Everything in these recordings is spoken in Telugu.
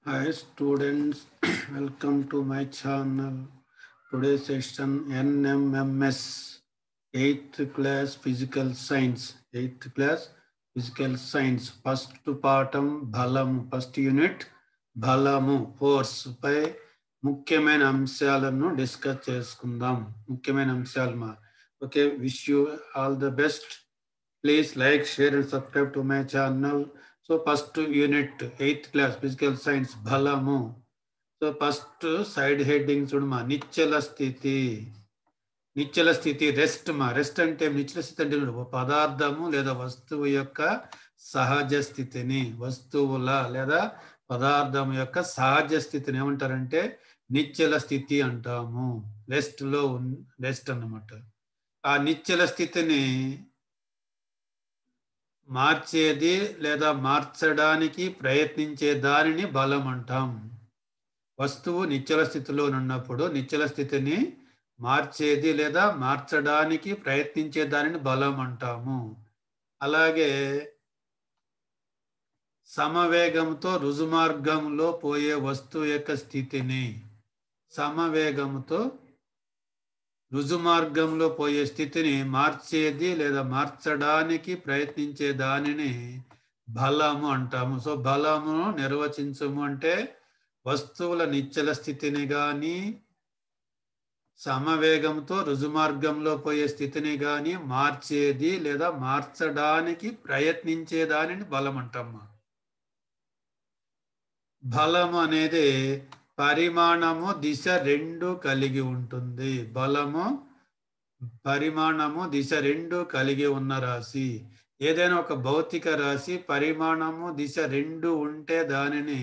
Hi students, welcome to my channel. Today's session NMMS 8th class Physical Science. 8th class Physical Science. First పాఠం బలము. ఫస్ట్ యూనిట్ బలము ఫోర్స్ పై ముఖ్యమైన అంశాలను డిస్కస్ చేసుకుందాం. ముఖ్యమైన అంశాలు మా okay. Wish you all the best. Please like, share and subscribe to my channel. So first unit 8th class physical science బలము. సో ఫస్ట్ సైడ్ హెడ్డింగ్ చూడమా, నిశ్చల స్థితి. నిశ్చల స్థితి రెస్ట్ మా. రెస్ట్ అంటే నిశ్చల స్థితి అంటే పదార్థము లేదా వస్తువు యొక్క సహజ స్థితిని, వస్తువుల లేదా పదార్థం యొక్క సహజ స్థితిని ఏమంటారంటే నిశ్చల స్థితి అంటాము. రెస్ట్ లో రెస్ట్ అన్నమాట. ఆ నిశ్చల స్థితిని మార్చేది లేదా మార్చడానికి ప్రయత్నించే దానిని బలం అంటాం. వస్తువు నిశ్చల స్థితిలో ఉన్నప్పుడు నిశ్చల స్థితిని మార్చేది లేదా మార్చడానికి ప్రయత్నించే దానిని బలం అంటాము. అలాగే సమవేగంతో రుజుమార్గంలో పోయే వస్తువు యొక్క స్థితిని, సమవేగంతో రుజుమార్గంలో పోయే స్థితిని మార్చేది లేదా మార్చడానికి ప్రయత్నించే దానిని బలము అంటాము. సో బలమును నిర్వచించము అంటే వస్తువుల నిశ్చల స్థితిని కానీ సమవేగంతో రుజుమార్గంలో పోయే స్థితిని కానీ మార్చేది లేదా మార్చడానికి ప్రయత్నించే దానిని బలం అంటాము. బలము అనేది పరిమాణము దిశ రెండు కలిగి ఉంటుంది. బలము పరిమాణము దిశ రెండు కలిగి ఉన్న రాశి. ఏదైనా ఒక భౌతిక రాశి పరిమాణము దిశ రెండు ఉంటే దానిని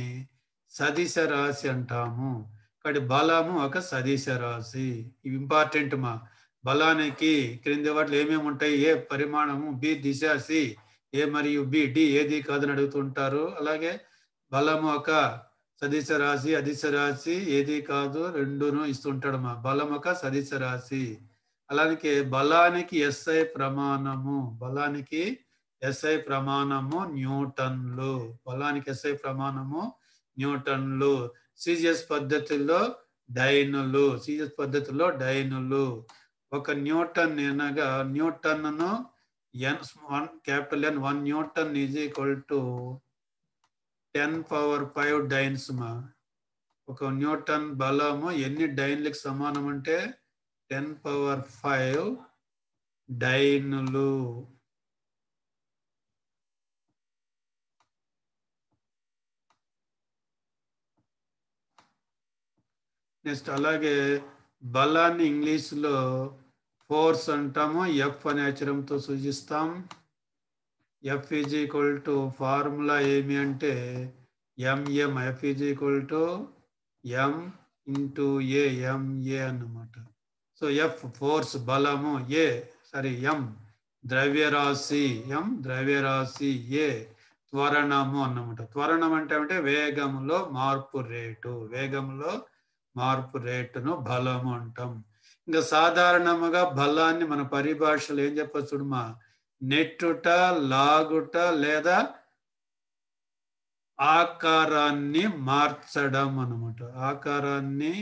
సదిశ రాశి అంటాము. ఇక్కడ బలము ఒక సదిశ రాశి. ఇవి ఇంపార్టెంట్ మా. బలానికి క్రింది వాటిలో ఏమేమి ఉంటాయి? ఏ పరిమాణము, బి దిశ, సి ఏ మరియు బి, డి ఏది కాదని అడుగుతుంటారు. అలాగే బలము ఒక సదిశ రాశి, అదిశ రాశి ఏది కాదు రెండును ఇస్తుంటాడు మా. బలం ఒక సదిశ రాశి. అలాగే బలానికి ఎస్ఐ ప్రమాణము, బలానికి ఎస్ఐ ప్రమాణము న్యూటన్లు. బలానికి ఎస్ఐ ప్రమాణము న్యూటన్లు. సిజిఎస్ పద్ధతిలో డైనులు, సిజిఎస్ పద్ధతిలో డైనులు. ఒక న్యూటన్ అనగా న్యూటన్ను N1 capital N 1 Newton is equal to 10⁵ dynes మా. ఒక న్యూటన్ బలము ఎన్ని డైన్లకు సమానం అంటే 10⁵ డైనులు. నెక్స్ట్ అలాగే బలాన్ని ఇంగ్లీష్లో ఫోర్స్ అంటాము. ఎఫ్ అనే అక్షరంతో సూచిస్తాం. F is equal to formula ఏమి అంటే ఎంఎం. F is equal to M into A, MA అన్నమాట. సో ఎఫ్ ఫోర్స్ బలము, ఎం ద్రవ్యరాశి, ఎం ద్రవ్యరాశి, ఏ త్వరణము అన్నమాట. త్వరణం అంటే వేగంలో మార్పు రేటు, వేగంలో మార్పు రేటును బలము అంటాం. ఇంకా సాధారణముగా బలాన్ని మన పరిభాషలో ఏం చెప్పచ్చు చూడమా, నెట్టుట, లాగుట లేదా ఆకారాన్ని మార్చడం అన్నమాట. ఆకారాన్ని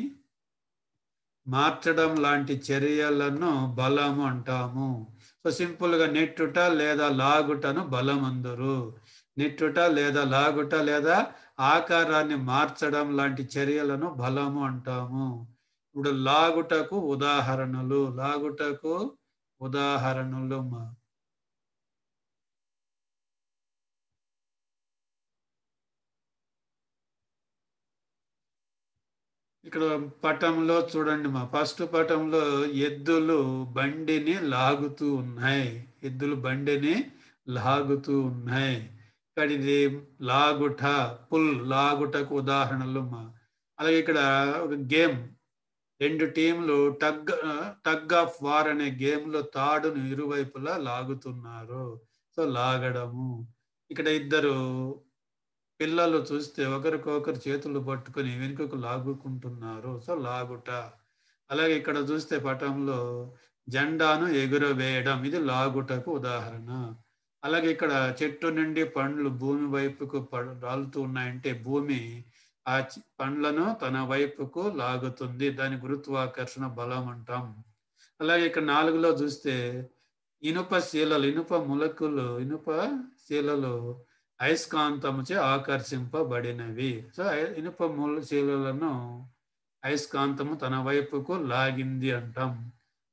మార్చడం లాంటి చర్యలను బలము అంటాము. సో సింపుల్గా నెట్టుట లేదా లాగుటను బలం అందరు. నెట్టుట లేదా లాగుట లేదా ఆకారాన్ని మార్చడం లాంటి చర్యలను బలము అంటాము. ఇప్పుడు లాగుటకు ఉదాహరణలు, లాగుటకు ఉదాహరణలు మా. ఇక్కడ పటంలో చూడండి మా. ఫస్ట్ పటంలో ఎద్దులు బండిని లాగుతూ ఉన్నాయి. ఎద్దులు బండిని లాగుతూ ఉన్నాయి. ఇక్కడ ఇది లాగుట, పుల్, లాగుటకు ఉదాహరణలు మా. అలాగే ఇక్కడ ఒక గేమ్, రెండు టీంలు టగ్ ఆఫ్ వార్ అనే గేమ్లో తాడును ఇరువైపులా లాగుతున్నారు. సో లాగడము. ఇక్కడ ఇద్దరు పిల్లలు చూస్తే ఒకరికొకరు చేతులు పట్టుకొని వెనుకకు లాగుకుంటున్నారు. సో లాగుట. అలాగే ఇక్కడ చూస్తే పటంలో జెండాను ఎగురవేయడం, ఇది లాగుటకు ఉదాహరణ. అలాగే ఇక్కడ చెట్టు నుండి పండ్లు భూమి వైపుకు రాలుతూ ఉన్నాయంటే భూమి ఆ పండ్లను తన వైపుకు లాగుతుంది. దాని గురుత్వాకర్షణ బలం అంటాం. అలాగే ఇక్కడ 4లో చూస్తే ఇనుప శీలలు, ఇనుప ములకలు, ఇనుప శీలలు అయస్కాంతముచే ఆకర్షింపబడినవి. సో ఇనుప శీలలను అయస్కాంతము తన వైపుకు లాగింది అంటాం.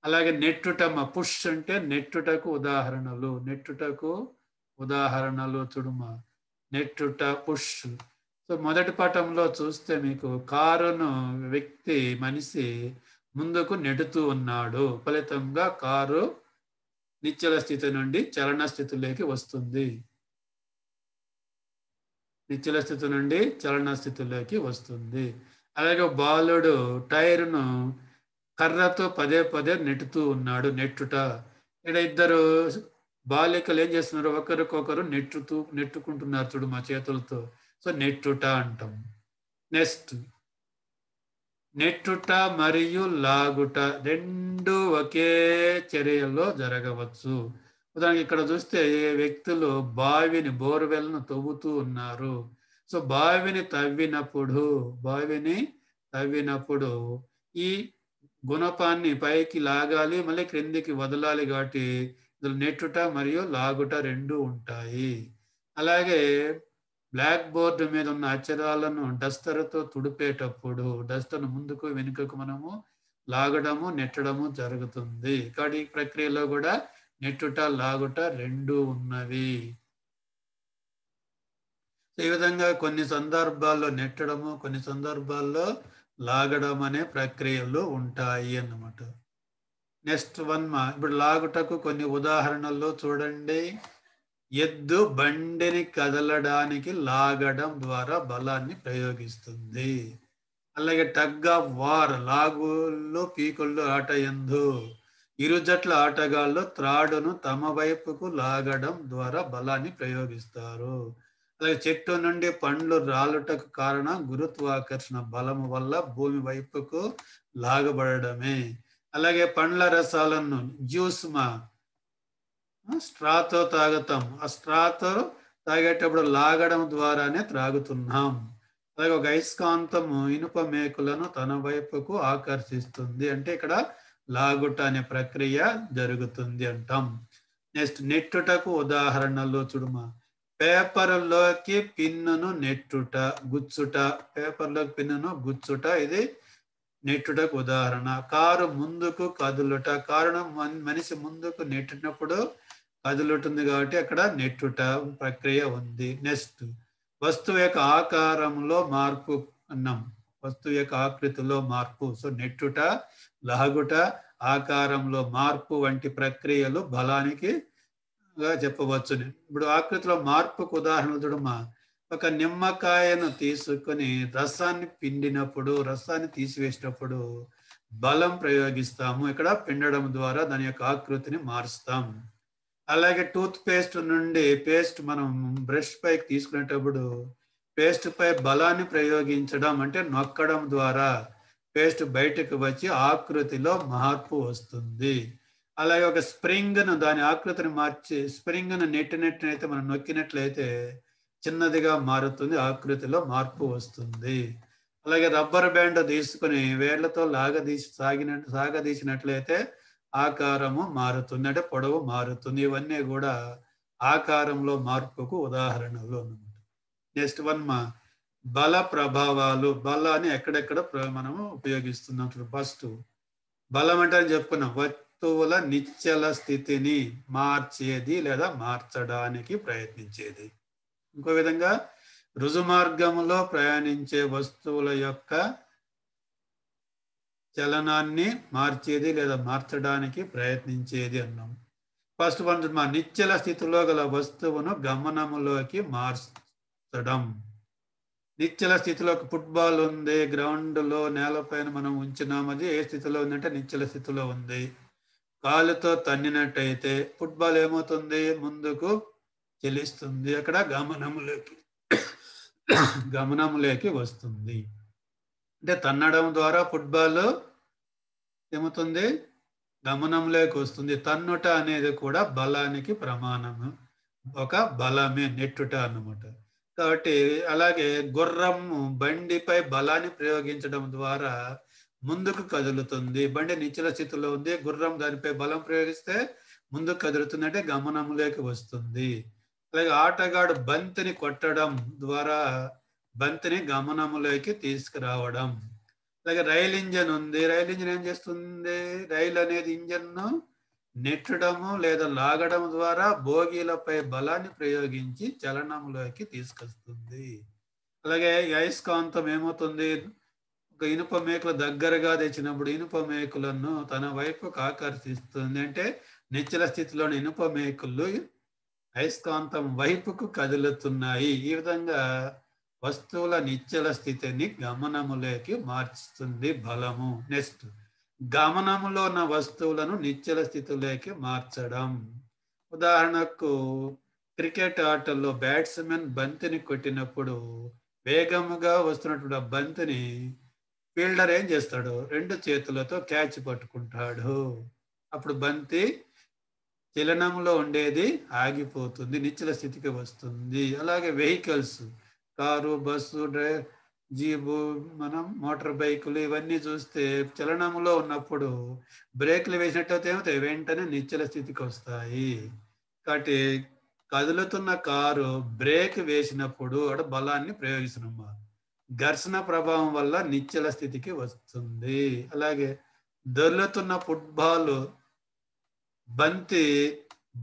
అలాగే నెట్టుటమ, పుష్ అంటే నెట్టుటకు ఉదాహరణలు, నెట్టుటకు ఉదాహరణలు చూడుమ, నెట్టుట, పుష్. సో మొదటి పటంలో చూస్తే మీకు కారును మనిషి ముందుకు నెడుతూ ఉన్నాడు. ఫలితంగా కారు నిశ్చల స్థితి నుండి చలన స్థితిలోకి వస్తుంది. నిశ్చల స్థితి నుండి చలన స్థితిలోకి వస్తుంది. అలాగే బాలుడు టైరును కర్రతో పదే పదే నెట్టుతూ ఉన్నాడు. నెట్టుట. ఇక్కడ ఇద్దరు బాలికలు ఏం చేస్తున్నారు? ఒకరికొకరు నెట్టుకుంటున్నారు చూడు మా చేతులతో. సో నెట్టుట అంటాం. నెక్స్ట్, నెట్టుట మరియు లాగుట రెండు ఒకే చర్యలో జరగవచ్చు. ఉదాహరణకి ఇక్కడ చూస్తే వ్యక్తులు బోర్వెల్ను తవ్వుతూ ఉన్నారు. సో బావిని తవ్వినప్పుడు ఈ గుణపాన్ని పైకి లాగాలి, మళ్ళీ క్రిందికి వదలాలి. కాబట్టి ఇందులో నెట్టుట మరియు లాగుట రెండు ఉంటాయి. అలాగే బ్లాక్ బోర్డు మీద ఉన్న అక్షరాలను డస్టర్తో తుడిపేటప్పుడు డస్టర్ను ముందుకు వెనుకకు మనము లాగడము, నెట్టడము జరుగుతుంది. కాబట్టి ఈ ప్రక్రియలో కూడా నెట్టుట, లాగుట రెండు ఉన్నవి. ఈ విధంగా కొన్ని సందర్భాల్లో నెట్టడము, కొన్ని సందర్భాల్లో లాగడం అనే ప్రక్రియలు ఉంటాయి అన్నమాట. నెక్స్ట్ వన్ ఇప్పుడు లాగుటకు కొన్ని ఉదాహరణలు చూడండి. ఎద్దు బండిని కదలడానికి లాగడం ద్వారా బలాన్ని ప్రయోగిస్తుంది. అలాగే టగ్ ఆఫ్ వార్, లాగుల్లో పీకుళ్ళు ఆట యందు ఇరు జట్ల ఆటగాళ్ళు త్రాడును తమ వైపుకు లాగడం ద్వారా బలాన్ని ప్రయోగిస్తారు. అలాగే చెట్టు నుండి పండ్లు రాలుటకు కారణం గురుత్వాకర్షణ బలము వల్ల భూమి వైపుకు లాగబడమే. అలాగే పండ్ల రసాలను స్ట్రాతో తాగుతాం. ఆ స్ట్రాతో తాగేటప్పుడు లాగడం ద్వారానే త్రాగుతున్నాం. అలాగే ఒక అయస్కాంతము ఇనుప మేకులను తన వైపుకు ఆకర్షిస్తుంది. అంటే ఇక్కడ లాగుట అనే ప్రక్రియ జరుగుతుంది అంటాం. నెక్స్ట్, నెట్టుటకు ఉదాహరణలు చూడుమా. పేపర్లోకి పిన్నును నెట్టుట, గుచ్చుట. పేపర్లోకి పిన్నును గుచ్చుట, ఇది నెట్టుటకు ఉదాహరణ. కారు ముందుకు కదులుట, కారును మనిషి ముందుకు నెట్టినప్పుడు కదులుతుంది కాబట్టి అక్కడ నెట్టుట ప్రక్రియ ఉంది. నెక్స్ట్, వస్తువు యొక్క ఆకారంలో మార్పు అన్నాం. వస్తువు యొక్క ఆకృతిలో మార్పు. సో నెట్టుట, లాగుట, ఆకారంలో మార్పు వంటి ప్రక్రియలు బలానికి చెప్పవచ్చు. ఇప్పుడు ఆకృతిలో మార్పుకు ఉదాహరణ చూడమా. ఒక నిమ్మకాయను తీసుకొని రసాన్ని పిండినప్పుడు, రసాన్ని తీసివేసినప్పుడు బలం ప్రయోగిస్తాము. ఇక్కడ పిండడం ద్వారా దాని యొక్క ఆకృతిని మారుస్తాం. అలాగే టూత్ పేస్ట్ నుండి పేస్ట్ మనం బ్రష్ పైకి తీసుకునేటప్పుడు పేస్ట్ పై బలాన్ని ప్రయోగించడం అంటే నొక్కడం ద్వారా పేస్ట్ బయటకు వచ్చి ఆకృతిలో మార్పు వస్తుంది. అలాగే ఒక స్ప్రింగ్ను దాని ఆకృతిని మార్చి స్ప్రింగ్ను నెట్టినట్లయితే మనం నొక్కినట్లయితే చిన్నదిగా మారుతుంది, ఆకృతిలో మార్పు వస్తుంది. అలాగే రబ్బర్ బ్యాండ్ తీసుకుని వేళ్లతో సాగదీసినట్లయితే ఆకారము మారుతుంది, అంటే పొడవు మారుతుంది. ఇవన్నీ కూడా ఆకారంలో మార్పుకు ఉదాహరణలు అన్నమాట. నెక్స్ట్ వన్ బల ప్రభావాలు. బలాన్ని ఎక్కడెక్కడ మనము ఉపయోగిస్తున్నాం. ఫస్ట్ బలం అంటే చెప్పుకున్నాం, వస్తువుల నిశ్చల స్థితిని మార్చేది లేదా మార్చడానికి ప్రయత్నించేది. ఇంకో విధంగా రుజుమార్గంలో ప్రయాణించే వస్తువుల యొక్క చలనాన్ని మార్చేది లేదా మార్చడానికి ప్రయత్నించేది అన్నాం. ఫస్ట్ వన్ నిశ్చల స్థితిలో గల వస్తువును గమనములోకి మార్చడం. నిశ్చల స్థితిలో ఫుట్బాల్ ఉంది, గ్రౌండ్లో నేలపైన మనం ఉంచినాం, అది ఏ స్థితిలో ఉందంటే నిశ్చల స్థితిలో ఉంది. కాలుతో తన్నినట్టయితే ఫుట్బాల్ ఏమవుతుంది? ముందుకు చెలిస్తుంది, అక్కడ గమనములోకి వస్తుంది. అంటే తన్నడం ద్వారా ఫుట్బాల్ ఏమవుతుంది? గమనంలోకి వస్తుంది. తన్నుట అనేది కూడా బలానికి ప్రమాణము, ఒక బలమే నెట్టుట అన్నమాట. కాబట్టి అలాగే గుర్రము బండిపై బలాన్ని ప్రయోగించడం ద్వారా ముందుకు కదులుతుంది. బండి నిశ్చల స్థితిలో ఉంది. గుర్రం దానిపై బలం ప్రయోగిస్తే ముందుకు కదులుతుంది, అంటే గమనంలోకి వస్తుంది. అలాగే ఆటగాడు బంతిని కొట్టడం ద్వారా బంతిని గమనంలోకి తీసుకురావడం. అలాగే రైలు ఇంజన్ ఉంది. రైలు ఇంజన్ ఏం చేస్తుంది? రైలు అనేది ఇంజన్ను నెట్టడము లేదా లాగడం ద్వారా బోగీలపై బలాన్ని ప్రయోగించి చలనంలోకి తీసుకొస్తుంది. అలాగే ఈ అయస్కాంతం ఏమవుతుంది? ఒక ఇనుప మేకులు దగ్గరగా తెచ్చినప్పుడు ఇనుప మేకులను తన వైపుకు ఆకర్షిస్తుంది. అంటే నిశ్చల స్థితిలోని ఇనుప మేకులు అయస్కాంతం వైపుకు కదులుతున్నాయి. ఈ విధంగా వస్తువుల నిశ్చల స్థితిని గమనములోకి మార్చుతుంది బలము. నెక్స్ట్, గమనములో ఉన్న వస్తువులను నిశ్చల స్థితిలోకి మార్చడం. ఉదాహరణకు క్రికెట్ ఆటల్లో బ్యాట్స్మెన్ బంతిని కొట్టినప్పుడు వేగముగా వస్తున్నటువంటి ఆ బంతిని ఫీల్డర్ ఏం చేస్తాడు? 2 చేతులతో క్యాచ్ పట్టుకుంటాడు. అప్పుడు బంతి చలనంలో ఉండేది ఆగిపోతుంది, నిశ్చల స్థితికి వస్తుంది. అలాగే వెహికల్స్, కారు, బస్సు, జీబు, మనం మోటార్ బైకులు ఇవన్నీ చూస్తే చలనంలో ఉన్నప్పుడు బ్రేక్లు వేసినట్టయితే ఏమవుతాయి? వెంటనే నిశ్చల స్థితికి వస్తాయి. కాబట్టి కదులుతున్న కారు బ్రేక్ వేసినప్పుడు అక్కడ బలాన్ని ప్రయోగిస్తున్నాము. ఘర్షణ ప్రభావం వల్ల నిశ్చల స్థితికి వస్తుంది. అలాగే దొర్లుతున్న ఫుట్బాల్ బంతి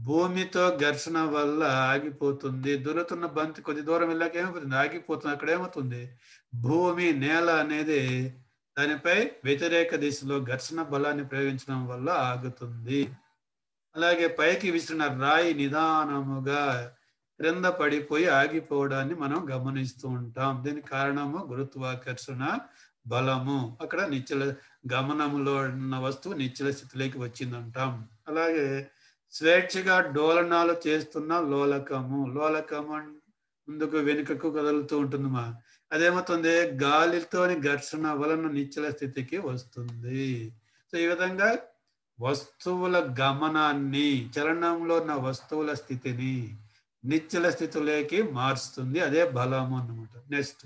భూమితో ఘర్షణ వల్ల ఆగిపోతుంది. దొరుకుతున్న బంతి కొద్ది దూరం వెళ్ళాక ఏమైపోతుంది? ఆగిపోతుంది. అక్కడ ఏమవుతుంది? భూమి, నేల అనేది దానిపై వ్యతిరేక దిశలో ఘర్షణ బలాన్ని ప్రయోగించడం వల్ల ఆగుతుంది. అలాగే పైకి విసిరిన రాయి నిదానముగా క్రింద పడిపోయి ఆగిపోవడాన్ని మనం గమనిస్తూ ఉంటాం. దీనికి కారణము గురుత్వాకర్షణ బలము. అక్కడ నిశ్చల గమనములో ఉన్న వస్తువు నిశ్చల స్థితిలోకి వచ్చిందంటాం. అలాగే స్వేచ్ఛగా డోలనాలు చేస్తున్న లోలకము. లోలకము ముందుకు వెనుకకు కదులుతూ ఉంటుంది. అదేమవుతుంది? గాలితోని ఘర్షణ వలన నిశ్చల స్థితికి వస్తుంది. సో ఈ విధంగా వస్తువుల గమనాన్ని, చలనంలో ఉన్న వస్తువుల స్థితిని నిశ్చల స్థితిలోకి మారుస్తుంది. అదే బలము అన్నమాట. నెక్స్ట్,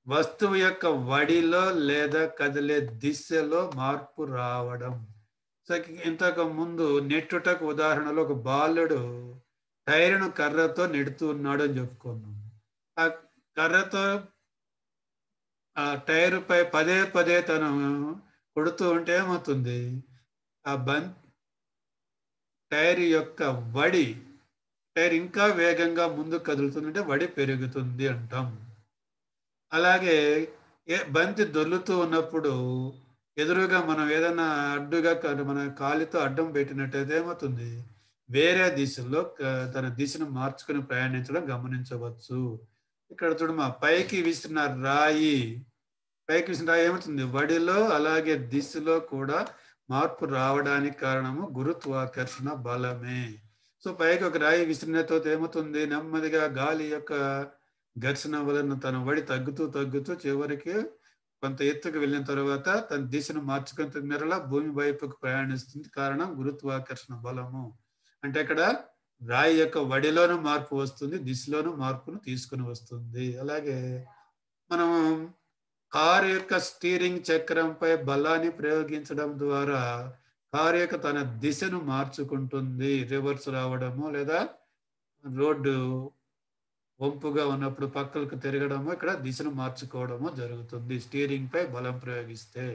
వస్తువు యొక్క వడిలో లేదా కదిలే దిశలో మార్పు రావడం. సో ఇంతకు ముందు నెట్టుటకు ఉదాహరణలో ఒక బాలుడు టైరును కర్రతో నెడుతూ ఉన్నాడు అని చెప్పుకున్నాం. ఆ కర్రతో ఆ టైరు పై పదే పదే తను కొడుతూ ఉంటే ఏమవుతుంది? ఆ టైర్ యొక్క వడి, టైర్ ఇంకా వేగంగా ముందుకు కదులుతుందంటే వడి పెరుగుతుంది అంటాం. అలాగే బంతి దొర్లుతూ ఉన్నప్పుడు ఎదురుగా మనం ఏదైనా అడ్డుగా మన కాలితో అడ్డం పెట్టినట్టయితే ఏమవుతుంది? వేరే దిశలో తన దిశను మార్చుకుని ప్రయాణించడం గమనించవచ్చు. ఇక్కడ చూడమా, పైకి విసిరిన రాయి ఏమవుతుంది? వడిలో అలాగే దిశలో కూడా మార్పు రావడానికి కారణము గురుత్వాకర్షణ బలమే. సో పైకి ఒక రాయి విసిరినతో ఏమవుతుంది? నెమ్మదిగా గాలి యొక్క ఘర్షణ వలన తన వడి తగ్గుతూ చివరికి కొంత ఎత్తుకు వెళ్ళిన తర్వాత తన దిశను మార్చుకుని మెరలా భూమి వైపుకు ప్రయాణిస్తుంది. కారణం గురుత్వాకర్షణ బలము. అంటే అక్కడ రాయి యొక్క వడిలోనూ మార్పు వస్తుంది, దిశలోనూ మార్పును తీసుకుని వస్తుంది. అలాగే మనం కారు యొక్క స్టీరింగ్ చక్రంపై బలాన్ని ప్రయోగించడం ద్వారా కారు యొక్క తన దిశను మార్చుకుంటుంది. రివర్స్ రావడము లేదా రోడ్డు వంపుగా ఉన్నప్పుడు పక్కలకు తిరగడము, ఇక్కడ దిశను మార్చుకోవడము జరుగుతుంది స్టీరింగ్ పై బలం ప్రయోగిస్తే.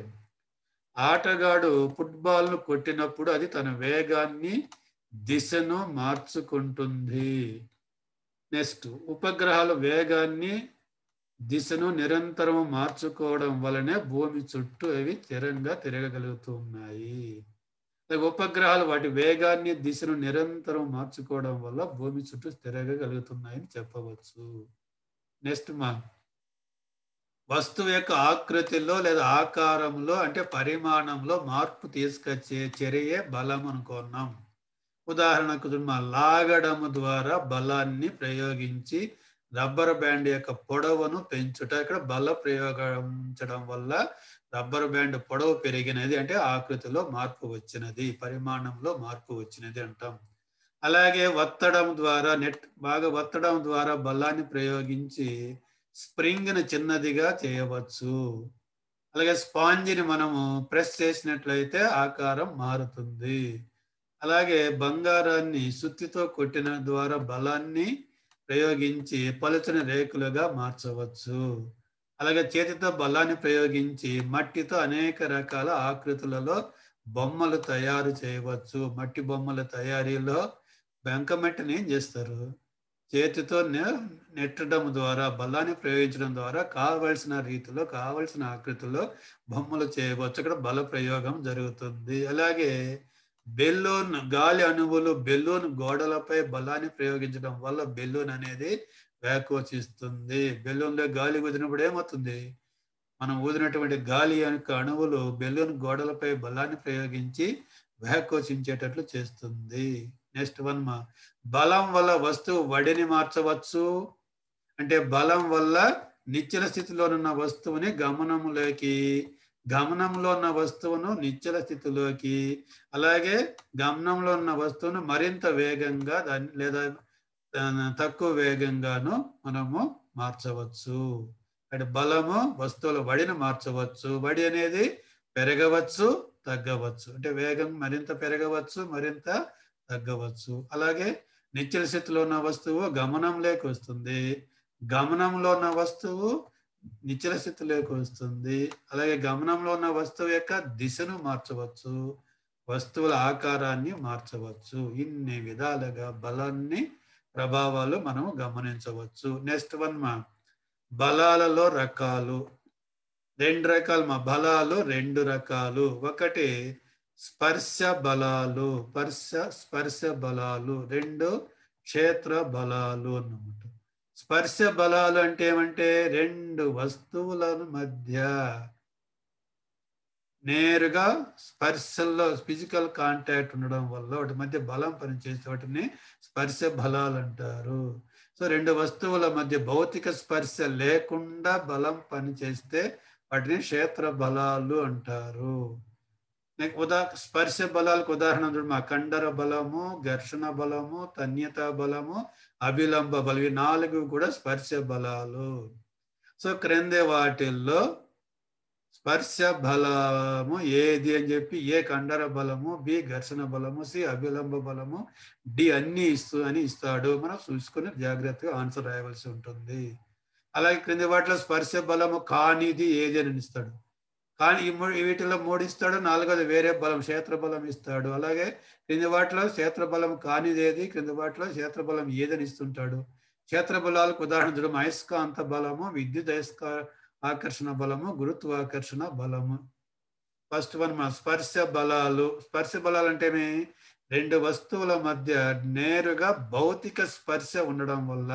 ఆటగాడు ఫుట్బాల్ను కొట్టినప్పుడు అది తన వేగాన్ని, దిశను మార్చుకుంటుంది. నెక్స్ట్, ఉపగ్రహాల వేగాన్ని, దిశను నిరంతరం మార్చుకోవడం వలనే భూమి చుట్టూ అవి స్థిరంగా తిరగగలుగుతున్నాయి. ఉపగ్రహాలు వాటి వేగాన్ని, దిశను నిరంతరం మార్చుకోవడం వల్ల భూమి చుట్టూ తిరగగలుగుతున్నాయని చెప్పవచ్చు. నెక్స్ట్, వస్తువు యొక్క ఆకృతిలో లేదా ఆకారంలో అంటే పరిమాణంలో మార్పు తీసుకొచ్చే చర్యే బలం అనుకున్నాం. ఉదాహరణకు లాగడము ద్వారా బలాన్ని ప్రయోగించి రబ్బర్ బ్యాండ్ యొక్క పొడవును పెంచుట. ఇక్కడ బల ప్రయోగించడం వల్ల రబ్బర్ బ్యాండ్ పొడవు పెరిగినది, అంటే ఆకృతిలో మార్పు వచ్చినది, పరిమాణంలో మార్పు వచ్చినది అంటాం. అలాగే ఒత్తడం ద్వారా బాగా ఒత్తడం ద్వారా బలాన్ని ప్రయోగించి స్ప్రింగ్‌ని చిన్నదిగా చేయవచ్చు. అలాగే స్పాంజిని మనము ప్రెస్ చేసినట్లయితే ఆకారం మారుతుంది. అలాగే బంగారాన్ని సుత్తితో కొట్టిన ద్వారా బలాన్ని ప్రయోగించి పలుచని రేకులుగా మార్చవచ్చు. అలాగే చేతితో బలాన్ని ప్రయోగించి మట్టితో అనేక రకాల ఆకృతులలో బొమ్మలు తయారు చేయవచ్చు. మట్టి బొమ్మల తయారీలో బంకమట్టిని ఏం చేస్తారు? చేతితో నెట్టడం ద్వారా బలాన్ని ప్రయోగించడం ద్వారా కావలసిన రీతిలో కావలసిన ఆకృతిలో బొమ్మలు చేయవచ్చు. అక్కడ బల ప్రయోగం జరుగుతుంది. అలాగే బెలూన్ గాలి అణువులు బెలూన్ గోడలపై బలాన్ని ప్రయోగించడం వల్ల బెలూన్ అనేది వ్యాకోచిస్తుంది. బెలూన్లో గాలి ఊదినప్పుడు ఏమవుతుంది? మనం ఊదినటువంటి గాలి యొక్క అణువులు బెలూన్ గోడలపై బలాన్ని ప్రయోగించి వ్యాకోచించేటట్లు చేస్తుంది. నెక్స్ట్ వన్ బలం వల్ల వస్తువు వడిని మార్చవచ్చు. అంటే బలం వల్ల నిశ్చల స్థితిలో ఉన్న వస్తువుని గమనంలో ఉన్న వస్తువును నిశ్చల స్థితిలోకి, అలాగే గమనంలో ఉన్న వస్తువును మరింత వేగంగా దాన్ని లేదా తక్కువ వేగంగాను మనము మార్చవచ్చు. అంటే బలము వస్తువుల వడిని మార్చవచ్చు. వడి అనేది పెరగవచ్చు, తగ్గవచ్చు. అంటే వేగం మరింత పెరగవచ్చు, మరింత తగ్గవచ్చు. అలాగే నిశ్చల స్థితిలో ఉన్న వస్తువు గమనంలోకి వస్తుంది, గమనంలో ఉన్న వస్తువు నిశ్చల స్థితిలోకి వస్తుంది. అలాగే గమనంలో ఉన్న వస్తువు యొక్క దిశను మార్చవచ్చు, వస్తువుల ఆకారాన్ని మార్చవచ్చు. ఇన్ని విధాలుగా బలాన్ని ప్రభావాలు మనము గమనించవచ్చు. నెక్స్ట్ వన్ బలాలలో రకాలు. రెండు రకాలు బలాలు రెండు రకాలు. ఒకటి స్పర్శ బలాలు, స్పర్శ బలాలు. రెండు క్షేత్ర బలాలు అన్నమాట. స్పర్శ బలాలు అంటే ఏమంటే రెండు వస్తువుల మధ్య నేరుగా స్పర్శల్లో ఫిజికల్ కాంటాక్ట్ ఉండడం వల్ల వాటి మధ్య బలం పనిచేసే వాటిని స్పర్శ బలాలు అంటారు. సో రెండు వస్తువుల మధ్య భౌతిక స్పర్శ లేకుండా బలం పనిచేస్తే వాటిని క్షేత్ర బలాలు అంటారు. స్పర్శ బలాలకు ఉదాహరణ కండర బలము, ఘర్షణ బలము, తన్యత బలము, అభిలంబ బలం. ఇవి 4 కూడా స్పర్శ బలాలు. సో క్రింది వాటిల్లో స్పర్శ బలము ఏది అని చెప్పి ఏ కండర బలము, బి ఘర్షణ బలము, సి అభిలంబ బలము, డి అన్ని ఇస్తాడు. మనం చూసుకుని జాగ్రత్తగా ఆన్సర్ రాయవలసి ఉంటుంది. అలాగే క్రింది వాటిలో స్పర్శ బలము కానిది ఏది అని ఇస్తాడు. కానీ వీటిలో 3 ఇస్తాడు, 4వది వేరే బలం క్షేత్ర బలం ఇస్తాడు. అలాగే క్రింది వాటిలో క్షేత్ర బలం కానిది ఏది, క్రింది వాటిలో క్షేత్ర బలం ఏదని ఇస్తుంటాడు. క్షేత్ర బలాలకు ఉదాహరణ అయస్కాంత బలము, విద్యుత్ ఆకర్షణ బలము, గురుత్వాకర్షణ బలము. ఫస్ట్ వన్ స్పర్శ బలాలు. స్పర్శ బలాలు అంటే రెండు వస్తువుల మధ్య నేరుగా భౌతిక స్పర్శ ఉండడం వల్ల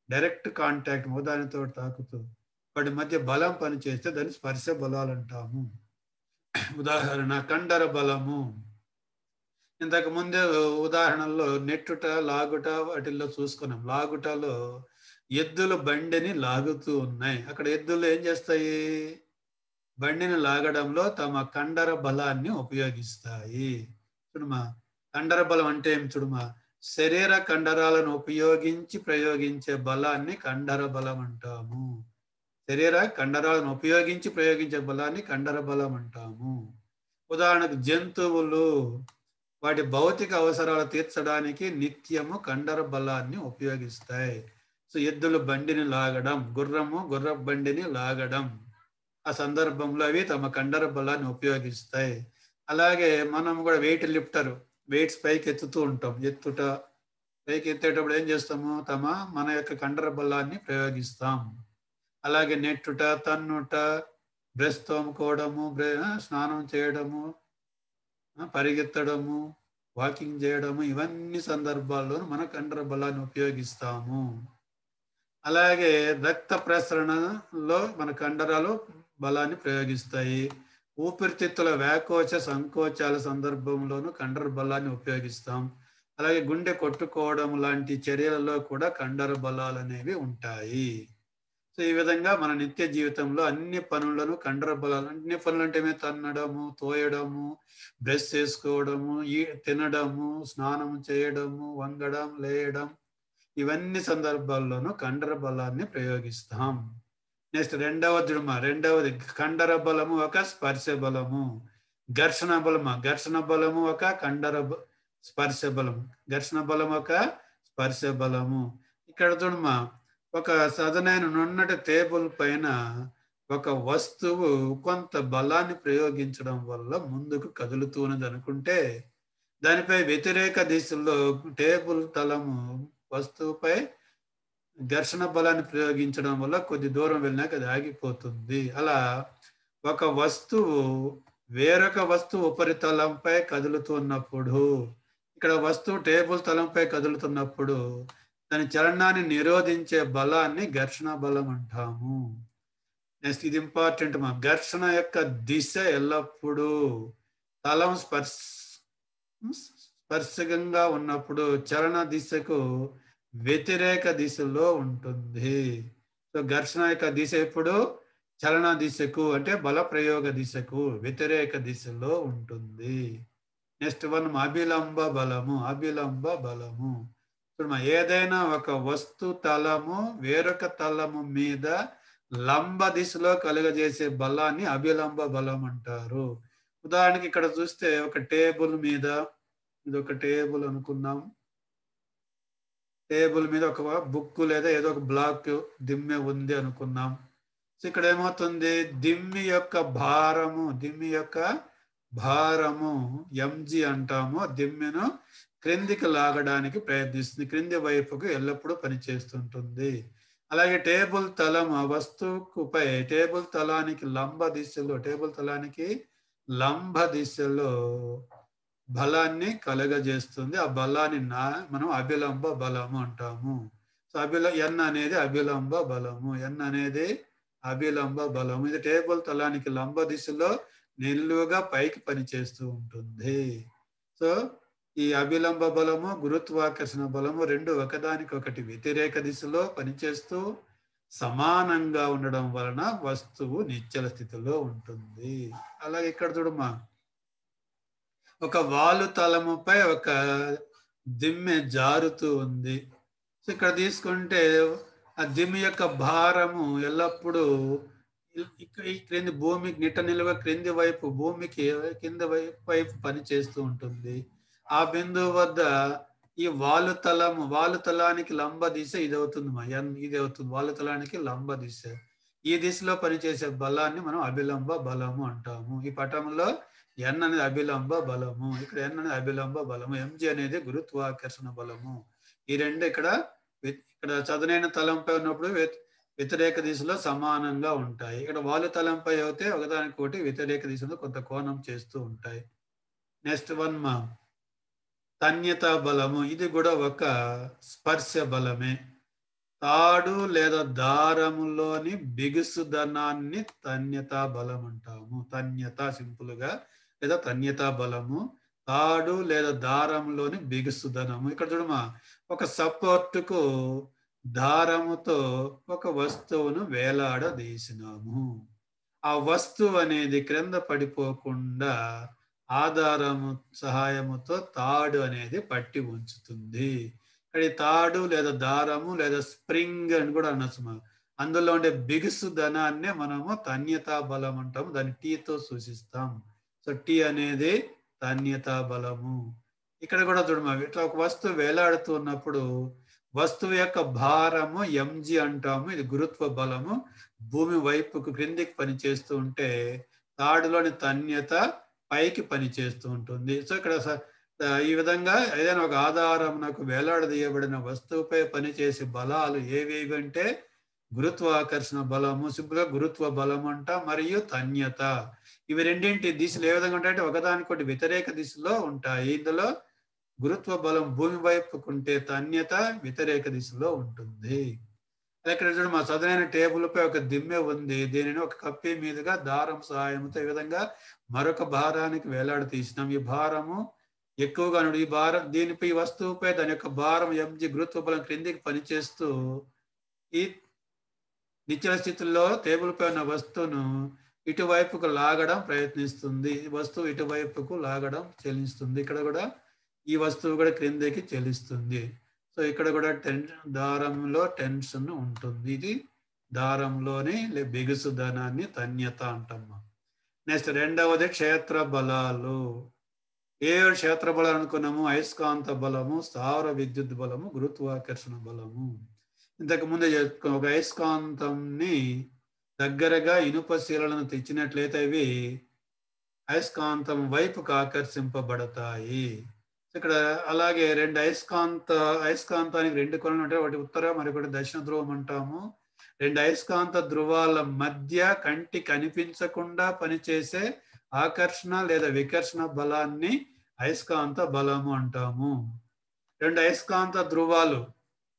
డైరెక్ట్ కాంటాక్ట్ దానితో తాకుతూ వాటి మధ్య బలం పనిచేస్తే దాన్ని స్పర్శ బలాలు అంటాము. ఉదాహరణ కండర బలము. ఇంతకు ముందే ఉదాహరణలో నెట్టుట, లాగుట వాటిల్లో చూసుకున్నాం. లాగుటలో ఎద్దులు బండిని లాగుతూ ఉన్నాయి. అక్కడ ఎద్దులు ఏం చేస్తాయి? బండిని లాగడంలో తమ కండర బలాన్ని ఉపయోగిస్తాయి. చూడమా, కండర బలం అంటే ఏమి చూడమా, శరీర కండరాలను ఉపయోగించి ప్రయోగించే బలాన్ని కండర బలం అంటాము. శరీర కండరాలను ఉపయోగించి ప్రయోగించే బలాన్ని కండర బలం అంటాము. ఉదాహరణకు జంతువులు వాటి భౌతిక అవసరాలు తీర్చడానికి నిత్యము కండర బలాన్ని ఉపయోగిస్తాయి. సో ఎద్దులు బండిని లాగడం, గుర్ర బండిని లాగడం, ఆ సందర్భంలో అవి తమ కండర బలాన్ని ఉపయోగిస్తాయి. అలాగే మనం కూడా వెయిట్స్ పైకి ఎత్తుతూ ఉంటాం. పైకి ఎత్తేటప్పుడు ఏం చేస్తాము? మన యొక్క కండర బలాన్ని ప్రయోగిస్తాం. అలాగే నెట్టుట, తన్నుట, బ్రష్ తోముకోవడము, స్నానం చేయడము, పరిగెత్తడము, వాకింగ్ చేయడము, ఇవన్నీ సందర్భాల్లోనూ మన కండర బలాన్ని ఉపయోగిస్తాము. అలాగే రక్త ప్రసరణలో మన కండరాలు బలాన్ని ప్రయోగిస్తాయి. ఊపిరితిత్తుల వ్యాకోచ సంకోచాల సందర్భంలోనూ కండర బలాన్ని ఉపయోగిస్తాం. అలాగే గుండె కొట్టుకోవడం లాంటి చర్యలలో కూడా కండర బలాలు అనేవి ఉంటాయి. సో ఈ విధంగా మన నిత్య జీవితంలో అన్ని పనులను కండర బలాలు, అన్ని పనులు అంటే తన్నడము, తోయడము, బ్రష్ చేసుకోవడము, తినడము, స్నానం చేయడము, వంగడం, లేయడం, ఇవన్నీ సందర్భాల్లోనూ కండర బలాన్ని ప్రయోగిస్తాం. నెక్స్ట్ రెండవది కండర బలము ఒక స్పర్శ బలము. ఘర్షణ బలము, ఘర్షణ బలము ఒక స్పర్శ బలము, ఘర్షణ బలం ఒక స్పర్శ బలము. ఇక్కడ చూడమ్మా, ఒక సదనైన నున్నటి టేబుల్ పైన ఒక వస్తువు కొంత బలాన్ని ప్రయోగించడం వల్ల ముందుకు కదులుతున్నది అనుకుంటే, దానిపై వ్యతిరేక దిశలో టేబుల్ తలము వస్తువుపై ఘర్షణ బలాన్ని ప్రయోగించడం వల్ల కొద్ది దూరం వెళ్ళినాక అది ఆగిపోతుంది. అలా ఒక వస్తువు వేరొక వస్తువు ఉపరితలంపై కదులుతున్నప్పుడు, ఇక్కడ వస్తువు టేబుల్ తలంపై కదులుతున్నప్పుడు దాని చలనాన్ని నిరోధించే బలాన్ని ఘర్షణ బలం అంటాము. నెక్స్ట్ ఇది ఇంపార్టెంట్. మా ఘర్షణ యొక్క దిశ ఎల్లప్పుడూ తలం స్పర్శకంగా ఉన్నప్పుడు చలన దిశకు వ్యతిరేక దిశలో ఉంటుంది. సో ఘర్షణ యొక్క దిశ ఎప్పుడు చలన దిశకు అంటే బల ప్రయోగ దిశకు వ్యతిరేక దిశలో ఉంటుంది. నెక్స్ట్ అభిలంబ బలము. అభిలంబ బలము ఇప్పుడు ఏదైనా ఒక వస్తు తలము వేరొక తలము మీద లంబ దిశలో కలుగజేసే బలాన్ని అభిలంబ బలం అంటారు. ఉదాహరణకి ఇక్కడ చూస్తే ఒక టేబుల్ మీద, ఇది ఒక టేబుల్ అనుకున్నాం, టేబుల్ మీద ఒక బుక్ లేదా ఏదో ఒక బ్లాక్ దిమ్మె ఉంది అనుకున్నాం. సో ఇక్కడ ఏమవుతుంది, దిమ్మి యొక్క భారము ఎంజి అంటాము. దిమ్మెను క్రిందికి లాగడానికి ప్రయత్నిస్తుంది, క్రింది వైపుకు ఎల్లప్పుడూ పనిచేస్తుంటుంది. అలాగే టేబుల్ తలం వస్తువుపై టేబుల్ తలానికి లంబ దిశలో బలాన్ని కలగజేస్తుంది. ఆ బలాన్ని మనం అభిలంబ బలము అంటాము. సో ఎన్ అనేది అభిలంబ బలము, ఇది టేబుల్ తలానికి లంబ దిశలో నిలువుగా పైకి పనిచేస్తూ ఉంటుంది. సో ఈ అభిలంబ బలము, గురుత్వాకర్షణ బలము రెండు ఒకదానికొకటి వ్యతిరేక దిశలో పనిచేస్తూ సమానంగా ఉండడం వలన వస్తువు నిశ్చల స్థితిలో ఉంటుంది. అలాగే ఇక్కడ చూడమ్మా, ఒక వాలు తలముపై ఒక దిమ్మె జారుతూ ఉంది. సో ఇక్కడ తీసుకుంటే ఆ దిమ్మె యొక్క భారము ఎల్లప్పుడూ క్రింది భూమికి నిట్ట నిలువ క్రింది వైపు భూమికి కింద వైపు పనిచేస్తూ ఉంటుంది. ఆ బిందువు వద్ద ఈ వాలు తలానికి లంబ దిశ ఇది అవుతుంది, వాలు తలానికి లంబ దిశ. ఈ దిశలో పనిచేసే బలాన్ని మనం అభిలంబ బలము అంటాము. ఈ పటంలో ఎన్ అనేది అభిలంబ బలము, ఇక్కడ ఎన్ అనేది అభిలంబ బలము, ఎంజి అనేది గురుత్వాకర్షణ బలము. ఈ రెండు ఇక్కడ చదునైన తలంపై ఉన్నప్పుడు వ్యతిరేక దిశలో సమానంగా ఉంటాయి. ఇక్కడ వాలు తలంపై అయితే ఒకదానికొకటి వ్యతిరేక దిశలో కొంత కోణం చేస్తూ ఉంటాయి. నెక్స్ట్ తన్యత బలము. ఇది కూడా ఒక స్పర్శ బలమే. తాడు లేదా దారములోని బిగుసుదనాన్ని తన్యతా బలం అంటాము. తన్యత సింపుల్ గా లేదా తన్యతా బలము, తాడు లేదా దారంలోని బిగుసుదనము. ఇక్కడ చూడమా, ఒక సపోర్టుకు దారముతో ఒక వస్తువును వేలాడదీసినాము. ఆ వస్తువు అనేది క్రింద పడిపోకుండా ఆధారము సహాయముతో తాడు అనేది పట్టి ఉంచుతుంది. ఇక్కడ తాడు లేదా దారము లేదా స్ప్రింగ్ అని కూడా అనొచ్చు. అందులో ఉండే బిగుసు ధనాన్ని మనము తన్యతా బలం అంటాము. దాన్ని టీతో సూచిస్తాం. సో టీ అనేది తన్యతా బలము. ఇక్కడ కూడా చూడమా, ఇట్లా ఒక వస్తువు వేలాడుతూ ఉన్నప్పుడు వస్తువు యొక్క భారము ఎంజి అంటాము. ఇది గురుత్వ బలము. భూమి వైపుకు క్రిందికి పనిచేస్తూ ఉంటే తాడులోని తన్యత పైకి పనిచేస్తూ ఉంటుంది. సో ఇక్కడ ఈ విధంగా ఏదైనా ఒక ఆధారమునకు వేలాడదీయబడిన వస్తువుపై పనిచేసే బలాలు ఏవేవి అంటే గురుత్వాకర్షణ బలము, సింపుల్ గా గురుత్వ బలం అంట, మరియు తన్యత. ఇవి రెండింటి దిశలు ఏ విధంగా ఉంటాయంటే ఒకదానికొకటి వ్యతిరేక దిశలో ఉంటాయి. ఇందులో గురుత్వ బలం భూమి వైపుకుంటే తన్యత వ్యతిరేక దిశలో ఉంటుంది. ఇక్కడ చూడండి, మా చదునైన టేబుల్ పై ఒక దిమ్మె ఉంది. దీనిని ఒక కప్పి మీదుగా దారం సహాయంతో ఈ విధంగా మరొక భారానికి వేలాడి తీసినాం. ఈ భారము ఎక్కువగా ఈ భారం దీనిపై వస్తువుపై దాని యొక్క భారం ఎంజి గురుత్వ బలం క్రిందికి పనిచేస్తూ నిశ్చల స్థితిలో టేబుల్ పై ఉన్న వస్తువును ఇటువైపుకు లాగడం ప్రయత్నిస్తుంది. వస్తువు ఇటువైపుకు లాగడం చెల్లిస్తుంది. ఇక్కడ కూడా ఈ వస్తువు కూడా క్రిందకి చెల్లిస్తుంది. సో ఇక్కడ కూడా దారంలో టెన్షన్ ఉంటుంది. ఇది దారంలోని బిగుసుదనాన్ని తన్యత అంటాము. నెక్స్ట్ రెండవది క్షేత్ర బలాలు. ఏ క్షేత్ర బలాలు అనుకున్నాము? అయస్కాంత బలము, స్థావర విద్యుత్ బలము, గురుత్వాకర్షణ బలము. ఇంతకు ముందే చెప్పుకున్నాం. ఒక అయస్కాంతంని దగ్గరగా ఇనుప శీలను తెచ్చినట్లయితే అవి అయస్కాంతం వైపుకు ఆకర్షింపబడతాయి. ఇక్కడ అలాగే రెండు అయస్కాంతానికి రెండు కొనలు ఉంటాయి. ఒకటి ఉత్తర మరొకటి దక్షిణ ధ్రువం అంటాము. రెండు అయస్కాంత ధ్రువాల మధ్య కంటి కనిపించకుండా పనిచేసే ఆకర్షణ లేదా వికర్షణ బలాన్ని అయస్కాంత బలము అంటాము. రెండు అయస్కాంత ధ్రువాలు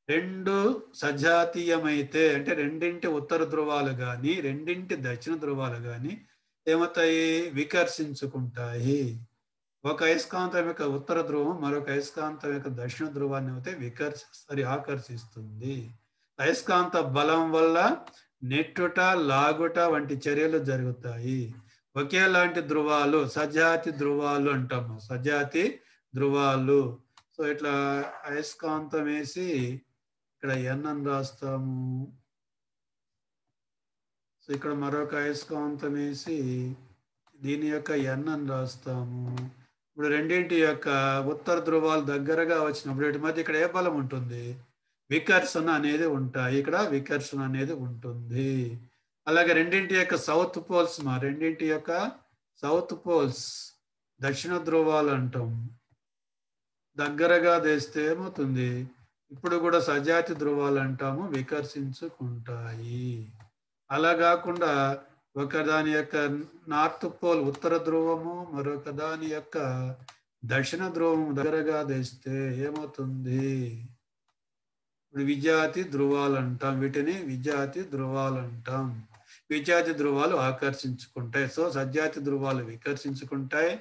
రెండు సజాతీయమైతే, అంటే రెండింటి ఉత్తర ధ్రువాలు కానీ రెండింటి దక్షిణ ధ్రువాలు కానీ ఏమవుతాయి? వికర్షించుకుంటాయి. ఒక అయస్కాంతం యొక్క ఉత్తర ధ్రువం మరొక అయస్కాంతం యొక్క దక్షిణ ధ్రువాన్ని అయితే ఆకర్షిస్తుంది. అయస్కాంత బలం వల్ల నెట్టుట, లాగుట వంటి చర్యలు జరుగుతాయి. ఒకేలాంటి ధ్రువాలు సజాతి ధ్రువాలు అంటాము. సజాతి ధ్రువాలు. సో ఇట్లా అయస్కాంతం వేసి ఇక్కడ ఎన్ అని రాస్తాము. సో ఇక్కడ మరొక అయస్కాంతం వేసి దీని యొక్క ఎన్ అని రాస్తాము. ఇప్పుడు రెండింటి యొక్క ఉత్తర ధ్రువాలు దగ్గరగా వచ్చినప్పుడు వీటి మధ్య ఇక్కడ ఏ బలం ఉంటుంది? వికర్షణ అనేది ఉంటాయి. ఇక్కడ వికర్షణ అనేది ఉంటుంది. అలాగే రెండింటి యొక్క సౌత్ పోల్స్ రెండింటి యొక్క సౌత్ పోల్స్ దక్షిణ ధ్రువాలు అంటాం. దగ్గరగా తెస్తే ఏమవుతుంది? ఇప్పుడు కూడా సజాతి ధ్రువాలు అంటాము, వికర్షించుకుంటాయి. అలా కాకుండా ఒకదాని యొక్క నార్త్ పోల్ ఉత్తర ధ్రువము మరొక దాని యొక్క దక్షిణ ధ్రువము దగ్గరగా తెస్తే ఏమవుతుంది? ఇప్పుడు విజాతి ధ్రువాలు అంటాం. వీటిని విజాతి ధ్రువాలు అంటాం. విజాతి ధ్రువాలు ఆకర్షించుకుంటాయి. సో సజాతి ధ్రువాలు వికర్షించుకుంటాయి.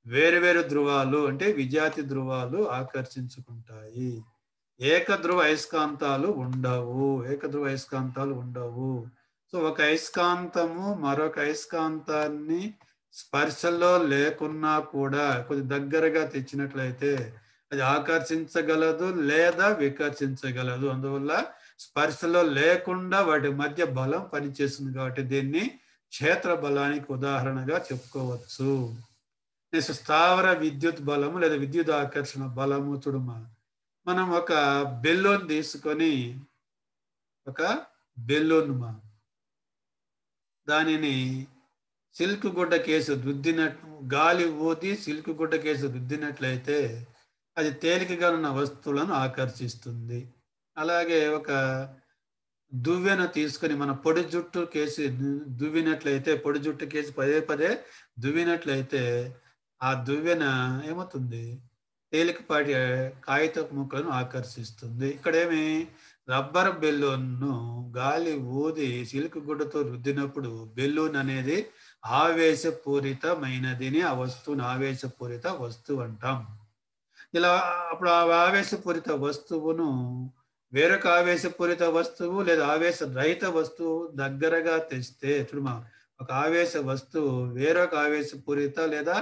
వేరు వేరు ధ్రువాలు అంటే విజాతి ధ్రువాలు ఆకర్షించుకుంటాయి. ఏకధ్రువ అయస్కాంతాలు ఉండవు. సో ఒక అయస్కాంతము మరొక అయస్కాంతాన్ని స్పర్శలో లేకున్నా కూడా కొద్ది దగ్గరగా తెచ్చినట్లయితే అది ఆకర్షించగలదు లేదా వికర్షించగలదు. అందువల్ల స్పర్శలో లేకుండా వాటి మధ్య బలం పనిచేస్తుంది కాబట్టి దీన్ని క్షేత్ర బలానికి ఉదాహరణగా చెప్పుకోవచ్చు. నెక్స్ట్ స్థావర విద్యుత్ బలము లేదా విద్యుత్ ఆకర్షణ బలము. చూడమా, మనం ఒక బెలూన్ తీసుకొని దానిని సిల్క్ గుడ్డ కేసు రుద్దినట్టు గాలి ఊది సిల్క్ గుడ్డ కేసు రుద్దినట్లయితే అది తేలికగా ఉన్న వస్తువులను ఆకర్షిస్తుంది. అలాగే ఒక దువ్వెన తీసుకొని మన పొడి జుట్టు కేసి దువ్వినట్లయితే, పొడి జుట్టు కేసి పదే పదే దువ్వినట్లయితే ఆ దువ్వెన ఏమవుతుంది? తేలికపాటి కాగిత ముక్కలను ఆకర్షిస్తుంది. ఇక్కడేమి రబ్బర్ బెలూన్ను గాలి ఊది సిల్క్ గుడ్డతో రుద్దినప్పుడు బెలూన్ అనేది ఆవేశపూరితమైనదిని, ఆ వస్తువుని ఆవేశపూరిత వస్తువు అంటాం. ఇలా అప్పుడు ఆ ఆవేశపూరిత వస్తువును వేరొక ఆవేశపూరిత వస్తువు లేదా ఆవేశ రహిత వస్తువు దగ్గరగా తెస్తే, చూడమా, ఒక ఆవేశ వస్తువు వేరొక ఆవేశపూరిత లేదా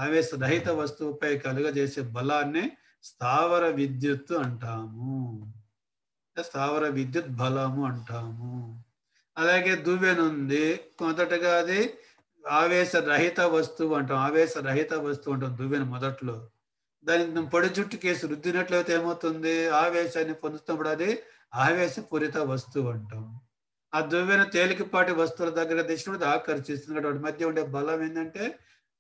ఆవేశ రహిత వస్తువుపై కలుగజేసే బలాన్ని స్థావర విద్యుత్ అంటాము. స్థావర విద్యుత్ బలము అంటాము. అలాగే దువ్వెనుంది, మొదటగా అది ఆవేశ రహిత వస్తువు అంటాం. ఆవేశ రహిత వస్తువు అంటాం దువ్వెన మొదట్లో. దాన్ని పొడి జుట్టు కేసు రుద్దినట్లయితే ఏమవుతుంది? ఆవేశాన్ని పొందుతున్నప్పుడు అది ఆవేశపూరిత వస్తువు అంటాం. ఆ దువ్వెన తేలికపాటి వస్తువుల దగ్గర తెచ్చినప్పుడు ఆకర్షిస్తుంది. వాటి మధ్య ఉండే బలం ఏంటంటే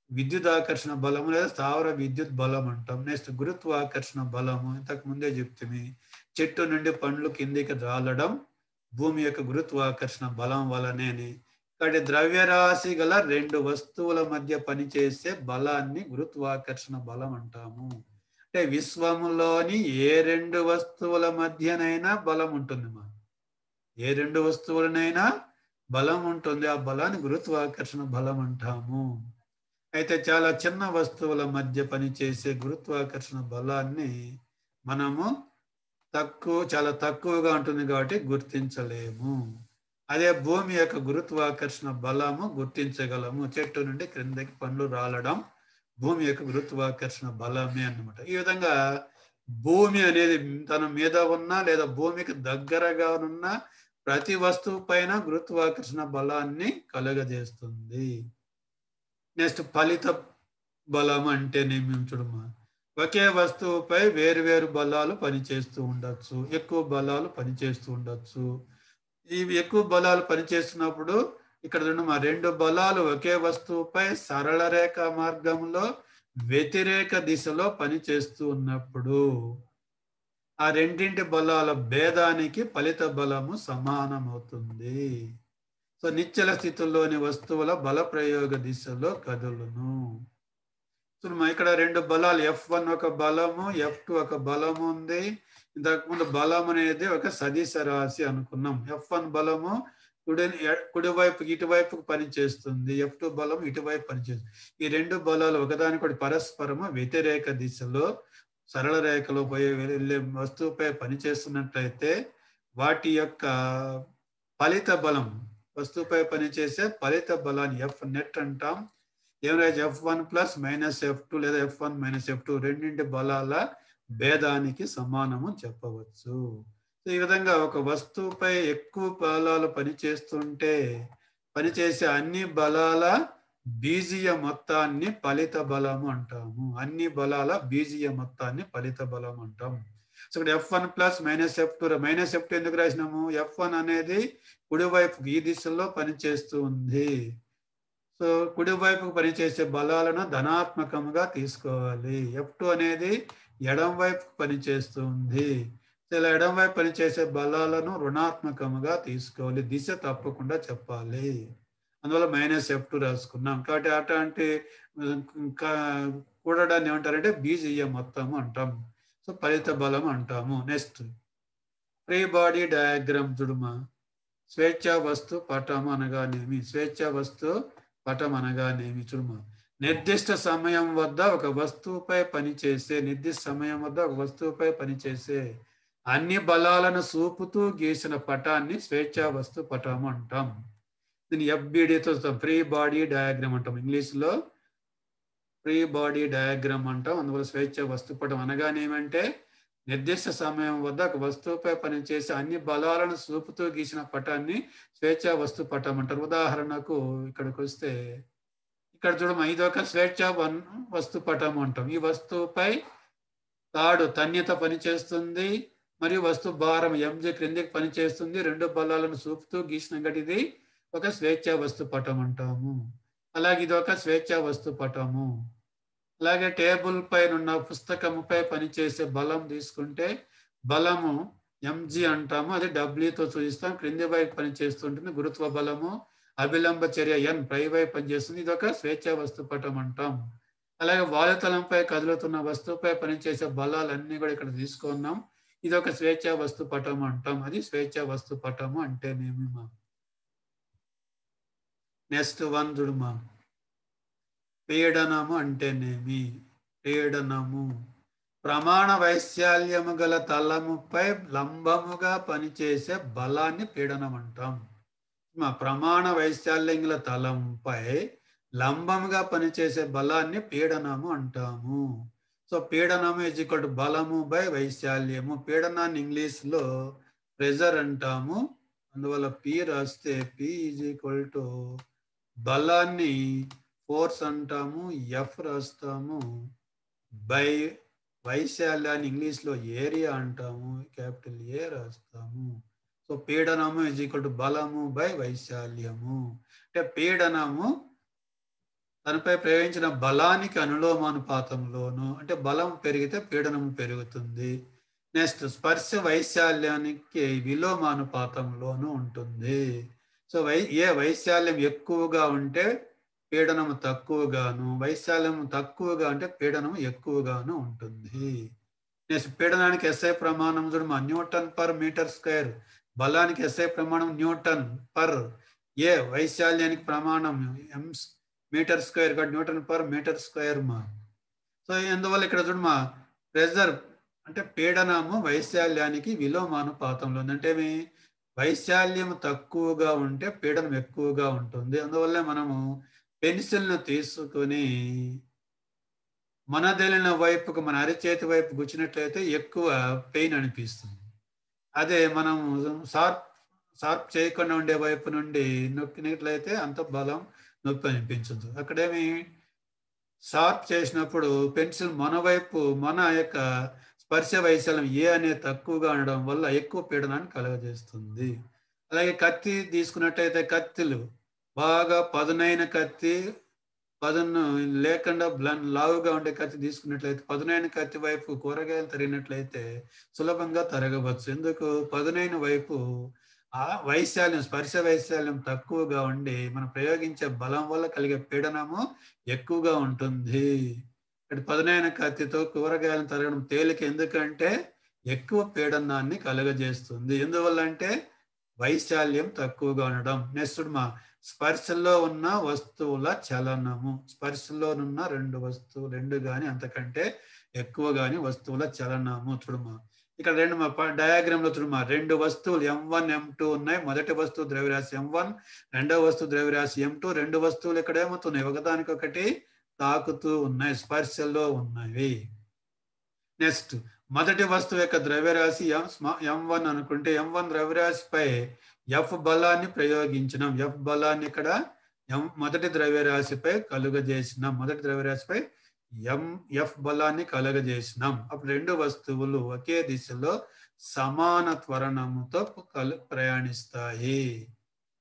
విద్యుత్ ఆకర్షణ బలము లేదా స్థావర విద్యుత్ బలం అంటాం. నెక్స్ట్ గురుత్వాకర్షణ బలము. ఇంతకు ముందే చెప్తుంది, చెట్టు నుండి పండ్లు కిందికి రాలడం భూమి యొక్క గురుత్వాకర్షణ బలం వలనేని. కాబట్టి ద్రవ్యరాశి గల రెండు వస్తువుల మధ్య పనిచేసే బలాన్ని గురుత్వాకర్షణ బలం అంటాము. అంటే విశ్వములోని ఏ రెండు వస్తువుల మధ్యనైనా బలం ఉంటుంది. ఏ రెండు వస్తువులనైనా బలం ఉంటుంది. ఆ బలాన్ని గురుత్వాకర్షణ బలం అంటాము. అయితే చాలా చిన్న వస్తువుల మధ్య పనిచేసే గురుత్వాకర్షణ బలాన్ని మనము చాలా తక్కువగా ఉంటుంది కాబట్టి గుర్తించలేము. అదే భూమి యొక్క గురుత్వాకర్షణ బలము గుర్తించగలము. చెట్టు నుండి క్రిందకి పండ్లు రాలడం భూమి యొక్క గురుత్వాకర్షణ బలమే అన్నమాట. ఈ విధంగా భూమి అనేది తన మీద ఉన్న లేదా భూమికి దగ్గరగా ఉన్న ప్రతి వస్తువు పైన గురుత్వాకర్షణ బలాన్ని కలుగజేస్తుంది. నెక్స్ట్ ఫలిత బలం అంటేనేమి చూడమ్మా, ఒకే వస్తువుపై వేరు బలాలు పనిచేస్తూ ఉండొచ్చు, ఎక్కువ బలాలు పనిచేస్తూ ఉండొచ్చు. ఇవి ఎక్కువ బలాలు పనిచేస్తున్నప్పుడు ఇక్కడ చూడమ్మా, రెండు బలాలు ఒకే వస్తువుపై సరళ రేఖ మార్గంలో వ్యతిరేక దిశలో పనిచేస్తూ ఉన్నప్పుడు ఆ రెండింటి బలాల భేదానికి ఫలిత బలము సమానమవుతుంది. సో నిశ్చల స్థితుల్లోని వస్తువుల బల ప్రయోగ దిశలో కదులును. ఇక్కడ రెండు బలాలు F1 ఒక బలము, F2 ఒక బలము ఉంది. ఇంతకుముందు బలం అనేది ఒక సదిశ రాశి అనుకున్నాం. F1 బలము కుడివైపు ఇటువైపుకు పనిచేస్తుంది, F2 బలం ఇటువైపు పనిచేస్తుంది. ఈ రెండు బలాలు ఒకదానికొకటి పరస్పరము వ్యతిరేక దిశలో సరళ రేఖలో వెళ్ళే వస్తువుపై పనిచేస్తున్నట్లయితే వాటి యొక్క ఫలిత బలం, వస్తువుపై పనిచేసే ఫలిత బలాన్ని F నెట్ అంటాం. ఏమైనా F1 ప్లస్ మైనస్ F2 లేదా F1 మైనస్ F2 రెండింటి బలాల భేదానికి సమానము చెప్పవచ్చు. ఈ విధంగా ఒక వస్తువుపై ఎక్కువ బలాలు పనిచేస్తుంటే పనిచేసే అన్ని బలాల బీజీయ మొత్తాన్ని ఫలిత బలము అంటాము. అన్ని బలాల బీజీయ మొత్తాన్ని ఫలిత బలం అంటాం. సో ఇక్కడ F1 plus minus F2, minus F2 ఎందుకు రాసినాము? F1 అనేది కుడివైపు ఈ దిశలో పనిచేస్తూ ఉంది. సో కుడివైపుకు పనిచేసే బలాలను ధనాత్మకంగా తీసుకోవాలి. F2 అనేది ఎడం వైపుకు పనిచేస్తుంది. ఇలా ఎడం వైపు పనిచేసే బలాలను రుణాత్మకంగా తీసుకోవాలి. దిశ తప్పకుండా చెప్పాలి. అందువల్ల మైనస్ F2 రాసుకున్నాం. కాబట్టి అట్లాంటి కూడడాన్ని ఏమంటారంటే బీజీయ మొత్తము అంటాం. సో ఫలిత బలం అంటాము. నెక్స్ట్ ఫ్రీ బాడీ డయాగ్రామ్ చూడమా. స్వేచ్ఛా వస్తు పటం అనగానేమి? స్వేచ్ఛా వస్తు పటం అనగానేమి చూడమా. నిర్దిష్ట సమయం వద్ద ఒక వస్తువుపై పనిచేసే అన్ని బలాలను చూపుతూ గీసిన పటాన్ని స్వేచ్ఛా వస్తు పటం అంటాం. దీన్ని FBDతో ఫ్రీ బాడీ డయాగ్రామ్ అంటాం. ఇంగ్లీష్లో ఫ్రీ బాడీ డయాగ్రామ్ అంటాం. అందువల్ల స్వేచ్ఛ వస్తుపటం అనగానేమంటే నిర్దిష్ట సమయం వద్ద ఒక వస్తువుపై పనిచేసే అన్ని బలాలను చూపుతూ గీసిన పటాన్ని స్వేచ్ఛా వస్తు పటం అంటారు. ఉదాహరణకు ఇక్కడికి వస్తే ఇక్కడ చూడము, ఇదొక స్వేచ్ఛా వస్తు పటం అంటాం. ఈ వస్తువుపై తాడు తన్యత పనిచేస్తుంది మరియు వస్తు భారం MG క్రిందికి పనిచేస్తుంది. రెండు బలాలను చూపుతూ గీసిన గటిది ఒక స్వేచ్ఛా వస్తు పటం అంటాము. అలాగే ఇది ఒక స్వేచ్ఛా వస్తు పటము. అలాగే టేబుల్ పైన ఉన్న పుస్తకముపై పనిచేసే బలం తీసుకుంటే బలము MG అంటాము. అది W తో సూచిస్తాం. క్రింది వైపు పనిచేస్తుంటుంది గురుత్వ బలము. అభిలంబ చర్య N పై వైపు పనిచేస్తుంది. ఇది ఒక స్వేచ్ఛా వస్తు పటం అంటాం. అలాగే వాయుతలంపై కదులుతున్న వస్తువుపై పనిచేసే బలాలన్నీ కూడా ఇక్కడ తీసుకున్నాం. ఇది ఒక స్వేచ్ఛా వస్తు పటం అంటాం. అది స్వేచ్ఛా వస్తు పటము అంటేనేమి మా. నెక్స్ట్ 1 చూడమా. పీడనము అంటేనేమి? పీడనము ప్రమాణ వైశాల్యము గల తలముపై లంబముగా పనిచేసే బలాన్ని పీడనం అంటాం. ప్రమాణ వైశాల్యం గల తలంపై లంబముగా పనిచేసే బలాన్ని పీడనము అంటాము. సో పీడనము ఈజ్ ఈక్వల్ టు బలము బై వైశాల్యము. పీడనాన్ని ఇంగ్లీష్లో ప్రెజర్ అంటాము. అందువల్ల P రాస్తే P ఈజ్ ఈక్వల్ టు బలాన్ని ఫోర్స్ అంటాము, F రాస్తాము, బై వైశాల్యాన్ని ఇంగ్లీష్లో ఏరియా అంటాము, క్యాపిటల్ A రాస్తాము. సో పీడనము ఈజ్ ఈక్వల్ టు బలము బై వైశాల్యము. అంటే పీడనము తనపై ప్రయోగించిన బలానికి అనులోమానుపాతంలోను, అంటే బలం పెరిగితే పీడనము పెరుగుతుంది. నెక్స్ట్ స్పర్శ వైశాల్యానికి విలోమానుపాతంలోను ఉంటుంది. సో ఏ వైశాల్యం ఎక్కువగా ఉంటే పీడనము తక్కువగాను, వైశాల్యం తక్కువగా అంటే పీడనము ఎక్కువగాను ఉంటుంది. నెక్స్ట్ పీడనానికి SI ప్రమాణం చూడమా. Newton per metre square. బలానికి SI ప్రమాణం న్యూటన్ పర్ ఏ. వైశాల్యానికి ప్రమాణం మీటర్ స్క్వేర్ కాబట్టి న్యూటన్ పర్ మీటర్ స్క్వేర్ మా. సో అందువల్ల ఇక్కడ చూడమా, ప్రెజర్ అంటే పీడనము వైశాల్యానికి విలోమానుపాతంలో ఉంది. అంటే వైశాల్యం తక్కువగా ఉంటే పీడనం ఎక్కువగా ఉంటుంది. అందువల్ల మనము పెన్సిల్‌ను తీసుకొని మనదెలిన వైపుకు మన అరిచేతి వైపు గుచ్చినట్లయితే ఎక్కువ పెయిన్ అనిపిస్తుంది. అదే మనము షార్ప్ షార్ప్ చేయకుండా ఉండే వైపు నుండి నొక్కినట్లయితే అంత బలం నొప్పి అనిపించదు. అక్కడేమి షార్ప్ చేసినప్పుడు పెన్సిల్ మన వైపు మన యొక్క స్పర్శ వైశాల్యం ఏ అనేది తక్కువగా ఉండడం వల్ల ఎక్కువ పీడనాన్ని కలుగజేస్తుంది. అలాగే కత్తి తీసుకున్నట్టయితే కత్తులు బాగా పదునైన కత్తి పదును లేకుండా లావుగా ఉండే కత్తి తీసుకున్నట్లయితే పదునైన కత్తి వైపు కూరగాయలు తరిగినట్లయితే సులభంగా తరగవచ్చు. ఎందుకు పదునైన వైపు ఆ వైశాల్యం స్పర్శ వైశాల్యం తక్కువగా ఉండి మనం ప్రయోగించే బలం వల్ల కలిగే పీడనము ఎక్కువగా ఉంటుంది. ఇక్కడ పదునైన కత్తితో కూరగాయలను తరగడం తేలిక, ఎందుకంటే ఎక్కువ పీడనాన్ని కలుగజేస్తుంది. ఎందువల్ల అంటే వైశాల్యం తక్కువగా ఉండడం. నెక్స్ట్ మా స్పర్శలో ఉన్న వస్తువుల చలనము. స్పర్శలోనున్న రెండు గాని అంతకంటే ఎక్కువ గాని వస్తువుల చలనము. చూడమా ఇక్కడ డయాగ్రామ్ లో చూడమా 2 వస్తువులు M1 M2 ఉన్నాయి. మొదటి వస్తువు ద్రవ్యరాశి M1, రెండవ వస్తువు ద్రవ్యరాశి M2. 2 వస్తువులు ఇక్కడ ఏమవుతున్నాయి, ఒకదానికొకటి తాకుతూ ఉన్నాయి, స్పర్శలో ఉన్నవి. నెక్స్ట్ మొదటి వస్తువు యొక్క ద్రవ్యరాశి M1 అనుకుంటే M1 ద్రవ్యరాశిపై F బలాన్ని ప్రయోగించినాం. F బలాన్ని ఇక్కడ మొదటి ద్రవ్యరాశిపై కలుగజేసినాం. మొదటి ద్రవ్యరాశిపై F బలాన్ని కలుగజేసినాం. అప్పుడు 2 వస్తువులు ఒకే దిశలో సమాన త్వరణముతో ప్రయాణిస్తాయి.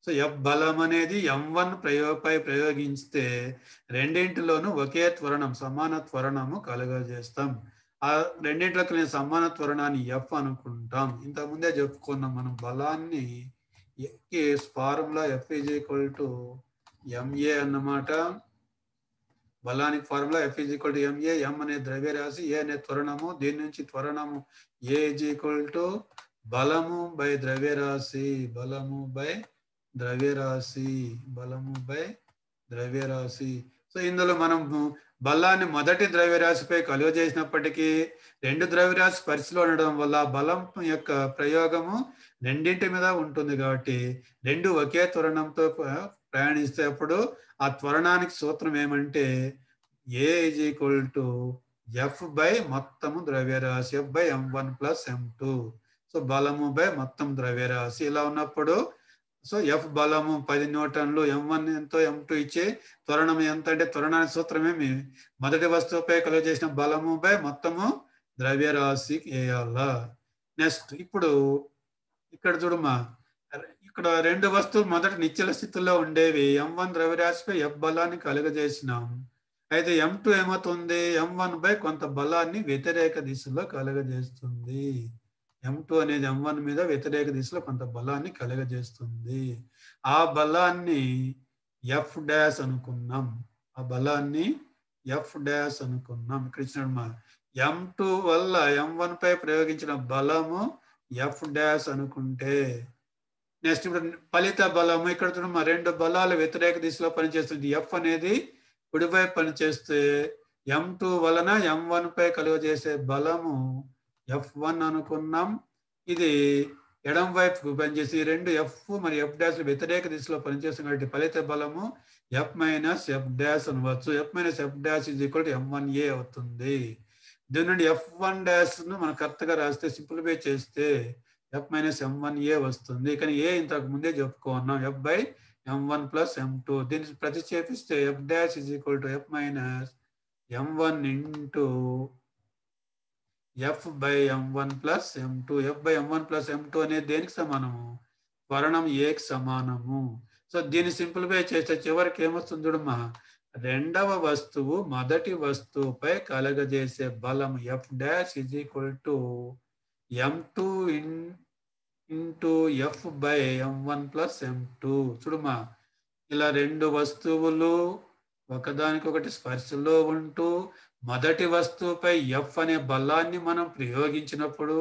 సో F బలం అనేది M1 పై ప్రయోగిస్తే రెండింటిలోనూ ఒకే త్వరణం, సమాన త్వరణము కలుగజేస్తాం. ఆ రెండింటిలో కలిగిన సమాన త్వరణాన్ని F అనుకుంటాం. ఇంతకుముందే చెప్పుకున్నాం మనం బలాన్ని. ఫార్ములా F = MA అన్నమాట. బలానికి ఫార్ములా F = MA. M అనే ద్రవ్యరాశి, A అనే త్వరణము. దీని నుంచి త్వరణము A = బలము బై ద్రవ్యరాశి, బలము బై ద్రవ్యరాశి. సో ఇందులో మనం బలాన్ని మొదటి ద్రవ్యరాశిపై కలుగజేసినప్పటికీ 2 ద్రవ్యరాశి స్పర్శలో ఉండడం వల్ల బలం యొక్క ప్రయోగము రెండింటి మీద ఉంటుంది. కాబట్టి 2 ఒకే త్వరణంతో ప్రయాణిస్తే అప్పుడు ఆ త్వరణానికి సూత్రం ఏమంటే A = F బై మొత్తము ద్రవ్యరాశి, F by M1 + M2. So బలము బై మొత్తం ద్రవ్యరాశి. ఇలా ఉన్నప్పుడు సో F బలము 10 న్యూటన్లు, M1 ఎంతో, M2 ఇచ్చే త్వరణం ఎంత అంటే త్వరణానికి సూత్రమేమి మొదటి వస్తువుపై కలుగజేసిన బలము బై మొత్తము ద్రవ్యరాశి వేయాలా. నెక్స్ట్ ఇప్పుడు ఇక్కడ చూడమ్మా, ఇక్కడ 2 వస్తువులు మొదటి నిశ్చల స్థితిలో ఉండేవి. M1 ద్రవ్యరాశిపై F బలాన్ని కలుగజేసినాం. అయితే M2 ఏమవుతుంది, M1 బై కొంత బలాన్ని వ్యతిరేక దిశలో కలుగజేస్తుంది. M2 అనేది M1 మీద వ్యతిరేక దిశలో కొంత బలాన్ని కలుగజేస్తుంది. ఆ బలాన్ని F డాష్ అనుకున్నాం. ఇక్కడ ఇచ్చిన M2 వల్ల M1 పై ప్రయోగించిన బలము F డాష్ అనుకుంటే, నెక్స్ట్ ఇప్పుడు ఫలిత బలము ఇక్కడ చూడమ్మా, 2 బలాలు వ్యతిరేక దిశలో పనిచేస్తుంది. F అనేది కుడివైపు పనిచేస్తే M2 వలన M1 పై కలుగజేసే బలము F1 అనుకున్నాం. ఇది ఎడం వైపుకు పనిచేసి 2 F మరియు F డాష్ వ్యతిరేక దిశలో పనిచేస్తుంది కాబట్టి ఫలిత బలము F - F డాష్ అనవచ్చు. F - F డాష్ = M1A అవుతుంది. దీని నుండి F1 డాష్ ను మనం కరెక్ట్గా రాస్తే, సింప్లిఫై చేస్తే F - M1A వస్తుంది. కానీ ఏ ఇంతకు ముందే చెప్పుకున్నాం, F బై M1 + M2. దీన్ని ప్రతిక్షేపిస్తే F dash = F - M1 into F by M1 + M2. F by M1 + M2 అనేది దేనికి సమానము, త్వరణం Aకి సమానము. సో దీన్ని సింప్లిఫై చేస్తే చివరికి ఏమొస్తుంది చూడమ్మా, రెండవ వస్తువు మొదటి వస్తువుపై కలగజేసే బలం F dash = M2 into F by M1 + M2. చూడమ్మా, ఇలా 2 వస్తువులు ఒకదానికొకటి స్పర్శలో ఉంటూ మొదటి వస్తువుపై F అనే బలాన్ని మనం ప్రయోగించినప్పుడు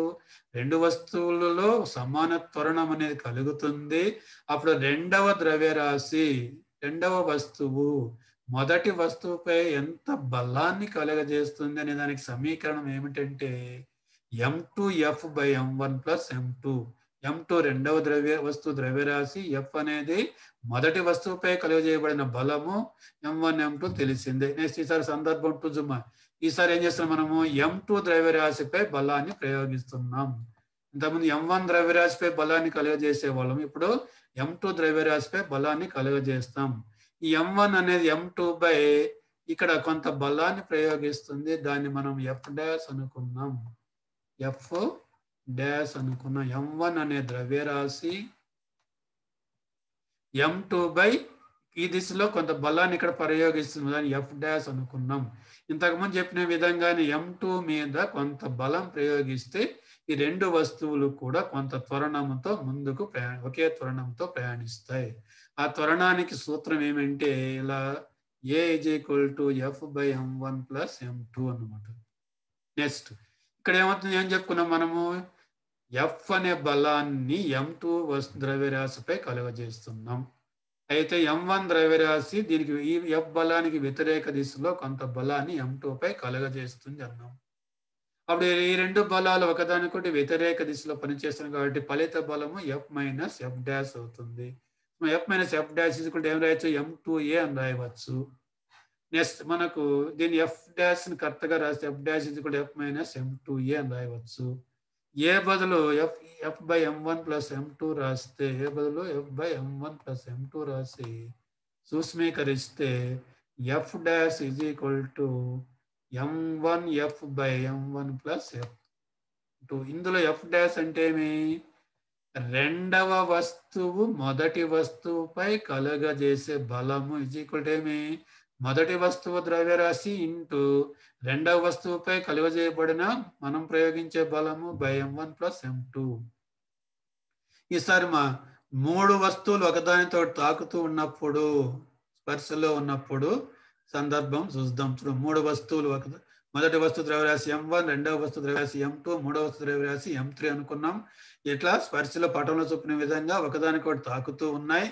2 వస్తువులలో సమాన త్వరణం అనేది కలుగుతుంది. అప్పుడు రెండవ వస్తువు మొదటి వస్తువుపై ఎంత బలాన్ని కలుగజేస్తుంది అనే దానికి సమీకరణం ఏమిటంటే M2F by M1 + M2. M2 రెండవ వస్తువు ద్రవ్యరాశి, F అనేది మొదటి వస్తువుపై కలుగజేయబడిన బలము, M1 M2 తెలిసిందే. నెక్స్ట్ ఈసారి సందర్భం 2 జుమ్మా. ఈసారి ఏం చేస్తున్నాం మనము M2 ద్రవ్యరాశిపై బలాన్ని ప్రయోగిస్తున్నాం. ఇంతకుముందు M1 ద్రవ్యరాశిపై బలాన్ని కలుగజేసే వాళ్ళం, ఇప్పుడు M2 ద్రవ్యరాశిపై బలాన్ని కలుగజేస్తాం. ఈ M1 అనేది M2 పై ఇక్కడ కొంత బలాన్ని ప్రయోగిస్తుంది, దాన్ని మనం F డాష్ అనుకున్నాం. F డాష్ అనుకున్నాం. M1 అనే ద్రవ్యరాశి M2 పై ఈ దిశలో కొంత బలాన్ని ఇక్కడ ప్రయోగిస్తుంది, దాన్ని F డాష్ అనుకున్నాం. ఇంతకుముందు చెప్పిన విధంగానే M2 మీద కొంత బలం ప్రయోగిస్తే ఈ రెండు వస్తువులు కూడా కొంత త్వరణంతో ముందుకు ఒకే త్వరణంతో ప్రయాణిస్తాయి. ఆ త్వరణానికి సూత్రం ఏమంటే ఇలా A = F/m1 + m2 అన్నమాట. నెక్స్ట్ ఇక్కడ ఏమవుతుంది, ఏం చెప్పుకున్నాం మనము, F అనే బలాన్ని M2 ద్రవ్యరాశిపై కలుగజేస్తున్నాం. అయితే M1 ద్రవ్యరాశి దీనికి ఈ F బలానికి వ్యతిరేక దిశలో కొంత బలాన్ని M2 పై కలుగజేస్తుంది అన్నాం. అప్పుడు ఈ రెండు బలాలు ఒకదానికొకటి వ్యతిరేక దిశలో పనిచేస్తున్నాయి కాబట్టి ఫలిత బలము F - F డాష్ అవుతుంది. F - F డాష్ ఏం రాయొచ్చు, M2A అని రాయవచ్చు. నెక్స్ట్ మనకు దీన్ని F డాష్ ని కరెక్ట్గా రాస్తే F డాష్ F - M2A అని రాయవచ్చు. ఏ బదులు F/m1 + m2 రాస్తే, ఏ బదులు F/m1 + m2 రాసి సూక్ష్మీకరిస్తే F dash M1 F/m1 + f2. ఇందులో F డాష్ అంటే ఏమి, రెండవ వస్తువు మొదటి వస్తువుపై కలుగజేసే బలము ఏమి, మొదటి వస్తువు ద్రవ్యరాశి ఇంటూ రెండవ వస్తువుపై కలుగజేయబడిన మనం ప్రయోగించే బలము M1 + m2. ఈసారి మూడు వస్తువులు ఒకదానితో తాకుతూ ఉన్నప్పుడు, స్పర్శలో ఉన్నప్పుడు సందర్భం చూద్దాం. చూడు, మూడు వస్తువులు మొదటి వస్తువు ద్రవ్యరాశి M1, రెండవ వస్తువు ద్రవ్యరాశి M2, మూడవ వస్తువు ద్రవ్యరాశి M3 అనుకున్నాం. ఇట్లా స్పర్శలో పటంలో చూపిన విధంగా ఒకదానికొకటి తాకుతూ ఉన్నాయి.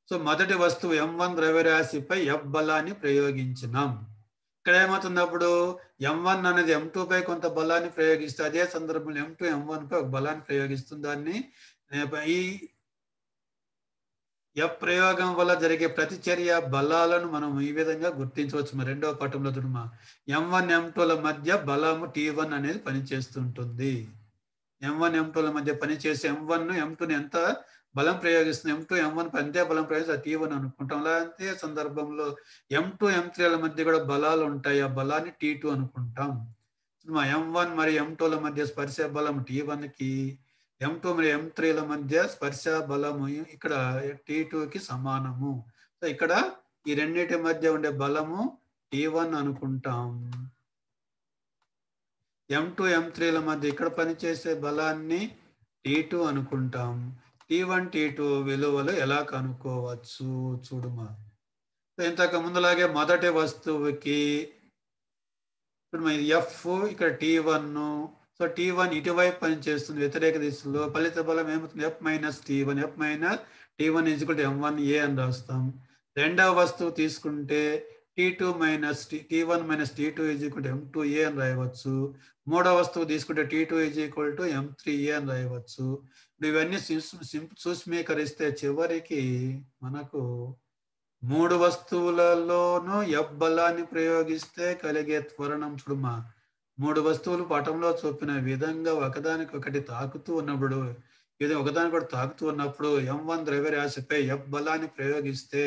సో మొదటి వస్తువు M1 ద్రవ్యరాశిపై F బలాన్ని ప్రయోగించినాం. ఇక్కడ ఏమవుతుంది, అప్పుడు M1 అనేది M2 పై కొంత బలాన్ని ప్రయోగిస్తే అదే సందర్భంలో M2 M1 పై ఒక బలాన్ని ప్రయోగిస్తుంది. దాన్ని ఈ F ప్రయోగం వల్ల జరిగే ప్రతిచర్య బలాలను మనం ఈ విధంగా గుర్తించవచ్చు. రెండవ పటంలో చూడమా, M1 M2ల మధ్య బలము T1 అనేది పనిచేస్తుంటుంది. M1 M2ల మధ్య పనిచేసే M1 M2ని ఎంత బలం ప్రయోగిస్తుంది, M2 M1 అంతే బలం ప్రయోగిస్తే T1 అనుకుంటాం. అలాంటి సందర్భంలో M2 M3ల మధ్య కూడా బలాలు ఉంటాయి, ఆ బలాన్ని T2 అనుకుంటాం. M1 మరియు M2ల మధ్య స్పర్శ బలం T1కి, M2 మరియు M3ల మధ్య స్పర్శ బలము ఇక్కడ T2కి సమానము. సో ఇక్కడ ఈ రెండింటి మధ్య ఉండే బలము T1 అనుకుంటాం. M2 M3ల మధ్య ఇక్కడ పనిచేసే బలాన్ని T2 అనుకుంటాం. T1 T2 విలువలు ఎలా కనుక్కోవచ్చు చూడుమా. ఇంతకు ముందులాగే మొదటి వస్తువుకి F ఇక్కడ T1, సో T1 ఇటువైపు పనిచేస్తుంది వ్యతిరేక దిశలో, ఫలిత బలం ఏమవుతుంది F - T1. F - T1 = M1A అని రాస్తాం. రెండవ వస్తువు తీసుకుంటే T1 - T2 = M2A అని రాయవచ్చు. మూడవ వస్తువు తీసుకుంటే T2 = M3A అని రాయవచ్చు. ఇవన్నీ సూక్ష్మీకరిస్తే చివరికి మనకు మూడు వస్తువులలోనూ F బలాన్ని ప్రయోగిస్తే కలిగే త్వరణం చూడమా. మూడు వస్తువులు పటంలో చూపిన విధంగా ఒకదానికొకటి తాకుతూ ఉన్నప్పుడు, ఒకదానికొకటి తాకుతూ ఉన్నప్పుడు M1 ద్రవ్యరాశిపై F బలాన్ని ప్రయోగిస్తే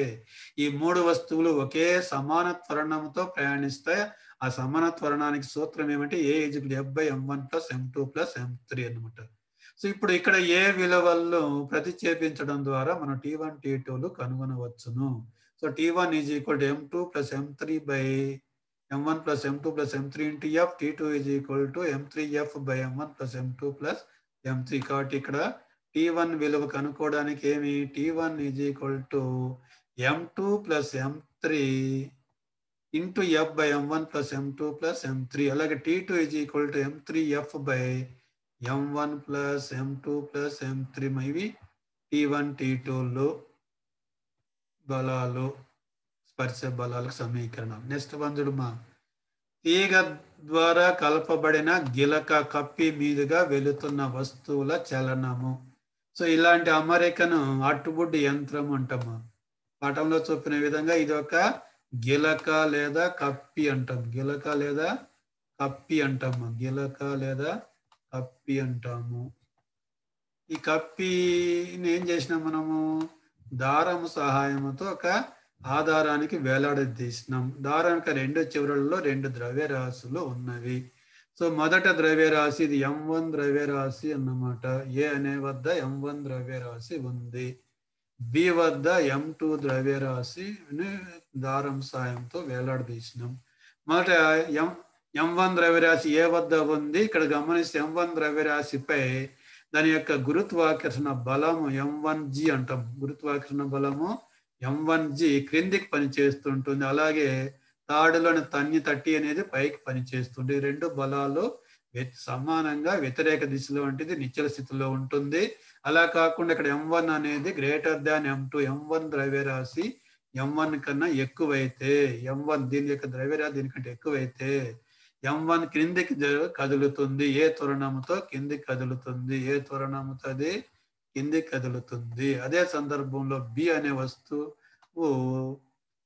ఈ మూడు వస్తువులు ఒకే సమాన త్వరణంతో ప్రయాణిస్తాయి. ఆ సమాన త్వరణానికి సూత్రం ఏమంటే A = F/m1 + m2 + m3 అన్నమాట. సో ఇప్పుడు ఇక్కడ ఏ విలువలను ప్రతిక్షేపించడం ద్వారా మనం T1 T2లు కనుగొనవచ్చును. So T1 = M2 + M3/m1 + M2 + M3 × F. T2 = M3F/m1 + M2 + M3. కాబట్టి ఇక్కడ T1 విలువ కనుక్కోవడానికి ఏమి, T1 = M2 + M3 × F/m1 + M2 + M3. అలాగే T2 = M3F/m1 + M2 + M3. ఇవి T1 T2లు బలాలు, స్పర్శ బలాలకు సమీకరణం. నెక్స్ట్ చూడమా, తీగ ద్వారా కలపబడిన గిలక కప్పి మీదుగా వెళుతున్న వస్తువుల చలనము. సో ఇలాంటి అమరికను అట్టుబుడ్డి యంత్రం అంటాము. పటంలో చూపిన విధంగా ఇది ఒక గిలక లేదా కప్పి అంటాం. గిలక లేదా కప్పి అంటాము. గిలక లేదా కప్పి అంటాము. ఈ కప్పిని ఏం చేసినాం మనము? దారము సహాయంతో ఒక ఆధారానికి వేలాడదీసినాం. దారానికి రెండు చివరల్లో రెండు ద్రవ్యరాశులు ఉన్నవి. సో మొదట ద్రవ్యరాశి ఇది M1 ద్రవ్యరాశి అన్నమాట. ఏ అనే వద్ద M1 ద్రవ్యరాశి ఉంది. బి వద్ద M2 ద్రవ్యరాశిని దారం సాయంతో వేలాడదీసినాం. మొదట M1 ద్రవ్యరాశి ఏ వద్ద ఉంది. ఇక్కడ గమనిస్తే M1 ద్రవ్యరాశిపై దాని యొక్క గురుత్వాకర్షణ బలము M1G అంటాం. గురుత్వాకర్షణ బలము M1G క్రిందికి పనిచేస్తుంటుంది. అలాగే తాడులోని తన్ని తట్టి అనేది పైకి పనిచేస్తుంది. రెండు బలాలు సమానంగా వ్యతిరేక దిశలో వంటిది నిశ్చల స్థితిలో ఉంటుంది. అలా కాకుండా ఇక్కడ M1 అనేది గ్రేటర్ దాన్ M2. M1 ద్రవ్యరాశి M1 కన్నా ఎక్కువైతే, M1 దీని యొక్క ద్రవ్యరాశి దీనికంటే ఎక్కువైతే M1 క్రిందికి కదులుతుంది. ఏ త్వరణంతో కిందికి కదులుతుంది. ఏ త్వరణంతో అది కిందికి కదులుతుంది. అదే సందర్భంలో బి అనే వస్తువు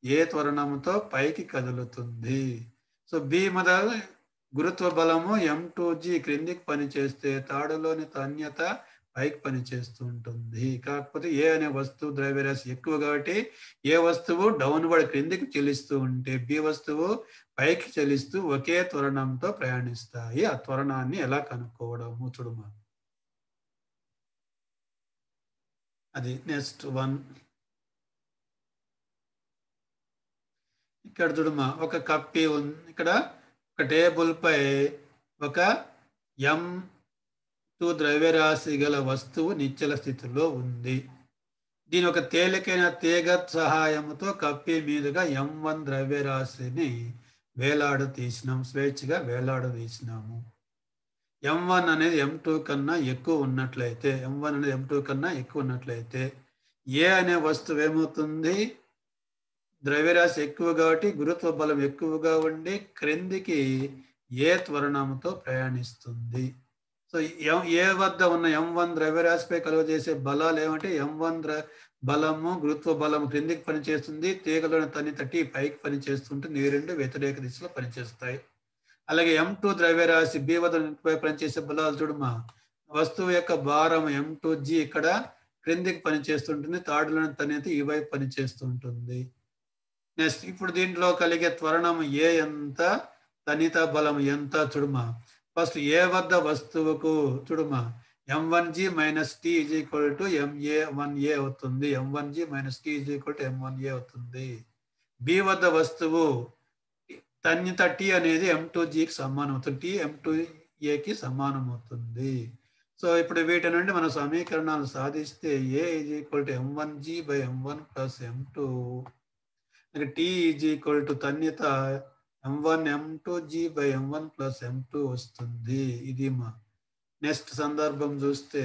ఏ త్వరణంతో పైకి కదులుతుంది. సో బి మీద గురుత్వ బలము M2G క్రిందికి పనిచేస్తే తాడులోని తన్యత పైకి పనిచేస్తూ ఉంటుంది. కాకపోతే ఏ అనే వస్తువు ద్రవ్యరాశి ఎక్కువ కాబట్టి ఏ వస్తువు డౌన్వర్డ్ క్రిందికి చెల్లిస్తూ ఉంటే బి వస్తువు పైకి చెల్లిస్తూ ఒకే త్వరణంతో ప్రయాణిస్తాయి. ఆ త్వరణాన్ని ఎలా కనుక్కోవడము చూడమా. అది నెక్స్ట్ వన్. ఇక్కడ చూడమా, ఒక కప్పి ఉంది. ఇక్కడ ఒక టేబుల్ పై ఒక M2 ద్రవ్యరాశి గల వస్తువు నిశ్చల స్థితిలో ఉంది. దీని ఒక తేలికైన తీగ సహాయంతో కప్పి మీదుగా M1 ద్రవ్యరాశిని వేలాడదీసినాం. స్వేచ్ఛగా వేలాడదీసినాము. M1 అనేది M2 కన్నా ఎక్కువ ఉన్నట్లయితే, M1 అనేది M2 కన్నా ఎక్కువ ఉన్నట్లయితే ఏ అనే వస్తువు ఏమవుతుంది? ద్రవ్యరాశి ఎక్కువ కాబట్టి గురుత్వ బలం ఎక్కువగా ఉండి క్రిందికి ఏ త్వరణంతో ప్రయాణిస్తుంది. సో ఏ వద్ద ఉన్న M1 ద్రవ్యరాశిపై కలుగజేసే బలాలు ఏమంటే M1 బలము గురుత్వ బలము క్రిందికి పనిచేస్తుంది. తీగలోని తన్ని తట్టి పైకి పనిచేస్తుంటుంది. ఈ రెండు వ్యతిరేక దిశలో పనిచేస్తాయి. అలాగే M2 ద్రవ్యరాశి బి వద్ద పనిచేసే బలాలు చూడమా. వస్తువు యొక్క భారం M2G ఇక్కడ క్రిందికి పనిచేస్తుంటుంది. తాడులోని తన్ని ఈ వైపు పనిచేస్తుంటుంది. నెక్స్ట్ ఇప్పుడు దీంట్లో కలిగే త్వరణం ఏ ఎంత, తనిత బలం ఎంత చూడమా. ఫస్ట్ ఏ వద్ద వస్తువుకు చూడమా M1G minus T is equal to MA1A అవుతుంది. M1G minus T is equal to M1A అవుతుంది. బి వద్ద వస్తువు తన్యత T అనేది M2Gకి సమానం అవుతుంది. T M2Aకి సమానం అవుతుంది. సో ఇప్పుడు వీటి నుండి మన సమీకరణాలు సాధిస్తే A is equal to M1G by M1 plus M2, T is equal to తన్యత M1 M2G by M1 plus M2 వస్తుంది. ఇది మా నెక్స్ట్ సందర్భం చూస్తే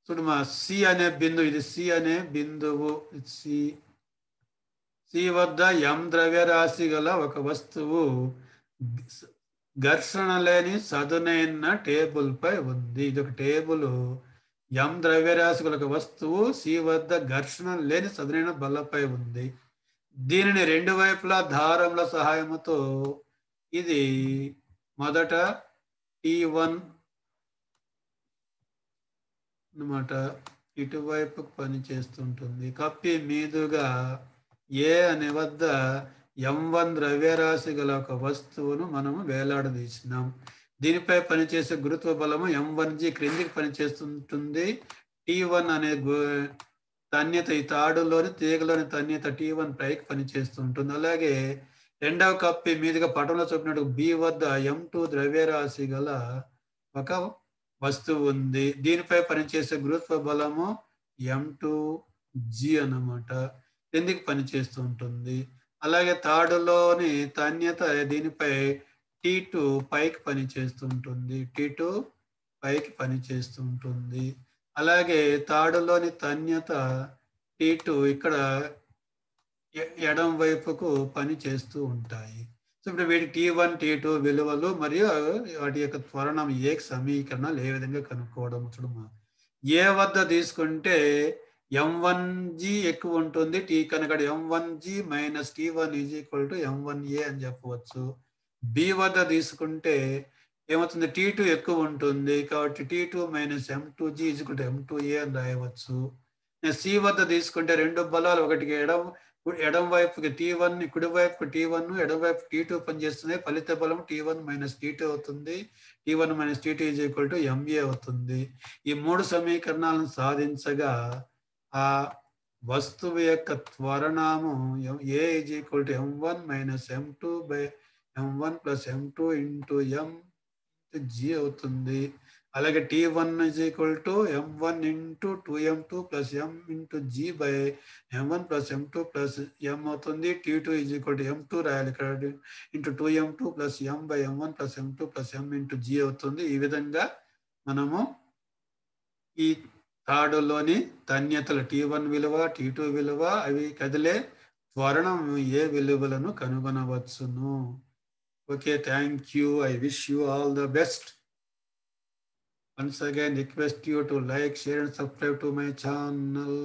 చూడు మా సి అనే బిందువు, ఇది సి అనే బిందువు. సి వద్ద M ద్రవ్యరాశి గల ఒక వస్తువు ఘర్షణ లేని సదునైన టేబుల్ పై ఉంది. ఇది ఒక టేబుల్. M ద్రవ్యరాశి గల ఒక వస్తువు సి వద్ద ఘర్షణ లేని సదునైన బల్లపై ఉంది. దీనిని రెండు వైపులా దారముల సహాయంతో ఇది మొదట T1 అన్నమాట ఇటువైపు పనిచేస్తుంటుంది. కప్పి మీదుగా ఏ అనే వద్ద M1 ద్రవ్యరాశి గల ఒక వస్తువును మనము వేలాడదీసినాం. దీనిపై పనిచేసే గురుత్వ బలము M1G క్రిందికి పనిచేస్తుంటుంది. T1 అనే తన్యత ఈ తాడులోని తీగలోని తన్యత T1 పైకి పనిచేస్తుంటుంది. అలాగే రెండవ కప్పి మీదుగా పటంలో చూపినట్టు బి వద్ద M2 ద్రవ్యరాశి గల ఒక వస్తువు ఉంది. దీనిపై పనిచేసే గురుత్వ బలము M2G అన్నమాట కిందికి పనిచేస్తూ ఉంటుంది. అలాగే తాడులోని తన్యత దీనిపై T2 పైకి పనిచేస్తూ ఉంటుంది. T2 పైకి పనిచేస్తూ ఉంటుంది. అలాగే తాడులోని తన్యత T2 ఇక్కడ ఎడం వైపుకు పని చేస్తూ ఉంటాయి. సో ఇప్పుడు వీటి T1, T2 విలువలు మరియు వాటి యొక్క త్వరణం ఏక సమీకరణాలు ఏ విధంగా కనుక్కోవడం చూడమ్మా. ఏ వద్ద తీసుకుంటే M1G ఎక్కువ ఉంటుంది. కనుక M1G minus T1 is equal to M1A అని చెప్పవచ్చు. బి వద్ద తీసుకుంటే ఏమవుతుంది, T2 ఎక్కువ ఉంటుంది కాబట్టి T2 minus M2G is equal to M2A అని రాయవచ్చు. సి వద్ద తీసుకుంటే రెండు బలాలు, ఒకటికి ఎడం వైపుకి T1, కుడి వైపుకి T1, ఎడం వైపు T2 పనిచేస్తుంది. ఫలిత బలం T1 మైనస్ T2 అవుతుంది. T1 minus T2 is equal to MA అవుతుంది. ఈ మూడు సమీకరణాలను సాధించగా ఆ వస్తువు యొక్క త్వరణము A is equal to M1 minus M2 by M1 plus M2 into M G అవుతుంది. అలాగే T1 is equal to M1 into 2M2 plus M into G by M1 plus M2 plus M అవుతుంది. T2 is equal to M2 రాయాలి ఇక్కడ into 2M2 plus M by M1 plus M2 plus M into G అవుతుంది. ఈ విధంగా మనము ఈ తాడులోని తన్యతలు T1 విలువ, T2 విలువ, అవి కదిలే త్వరణం ఏ విలువలను కనుగొనవచ్చును. Okay, thank you. I wish you all the best. Once again, request you to like, share and subscribe to my channel.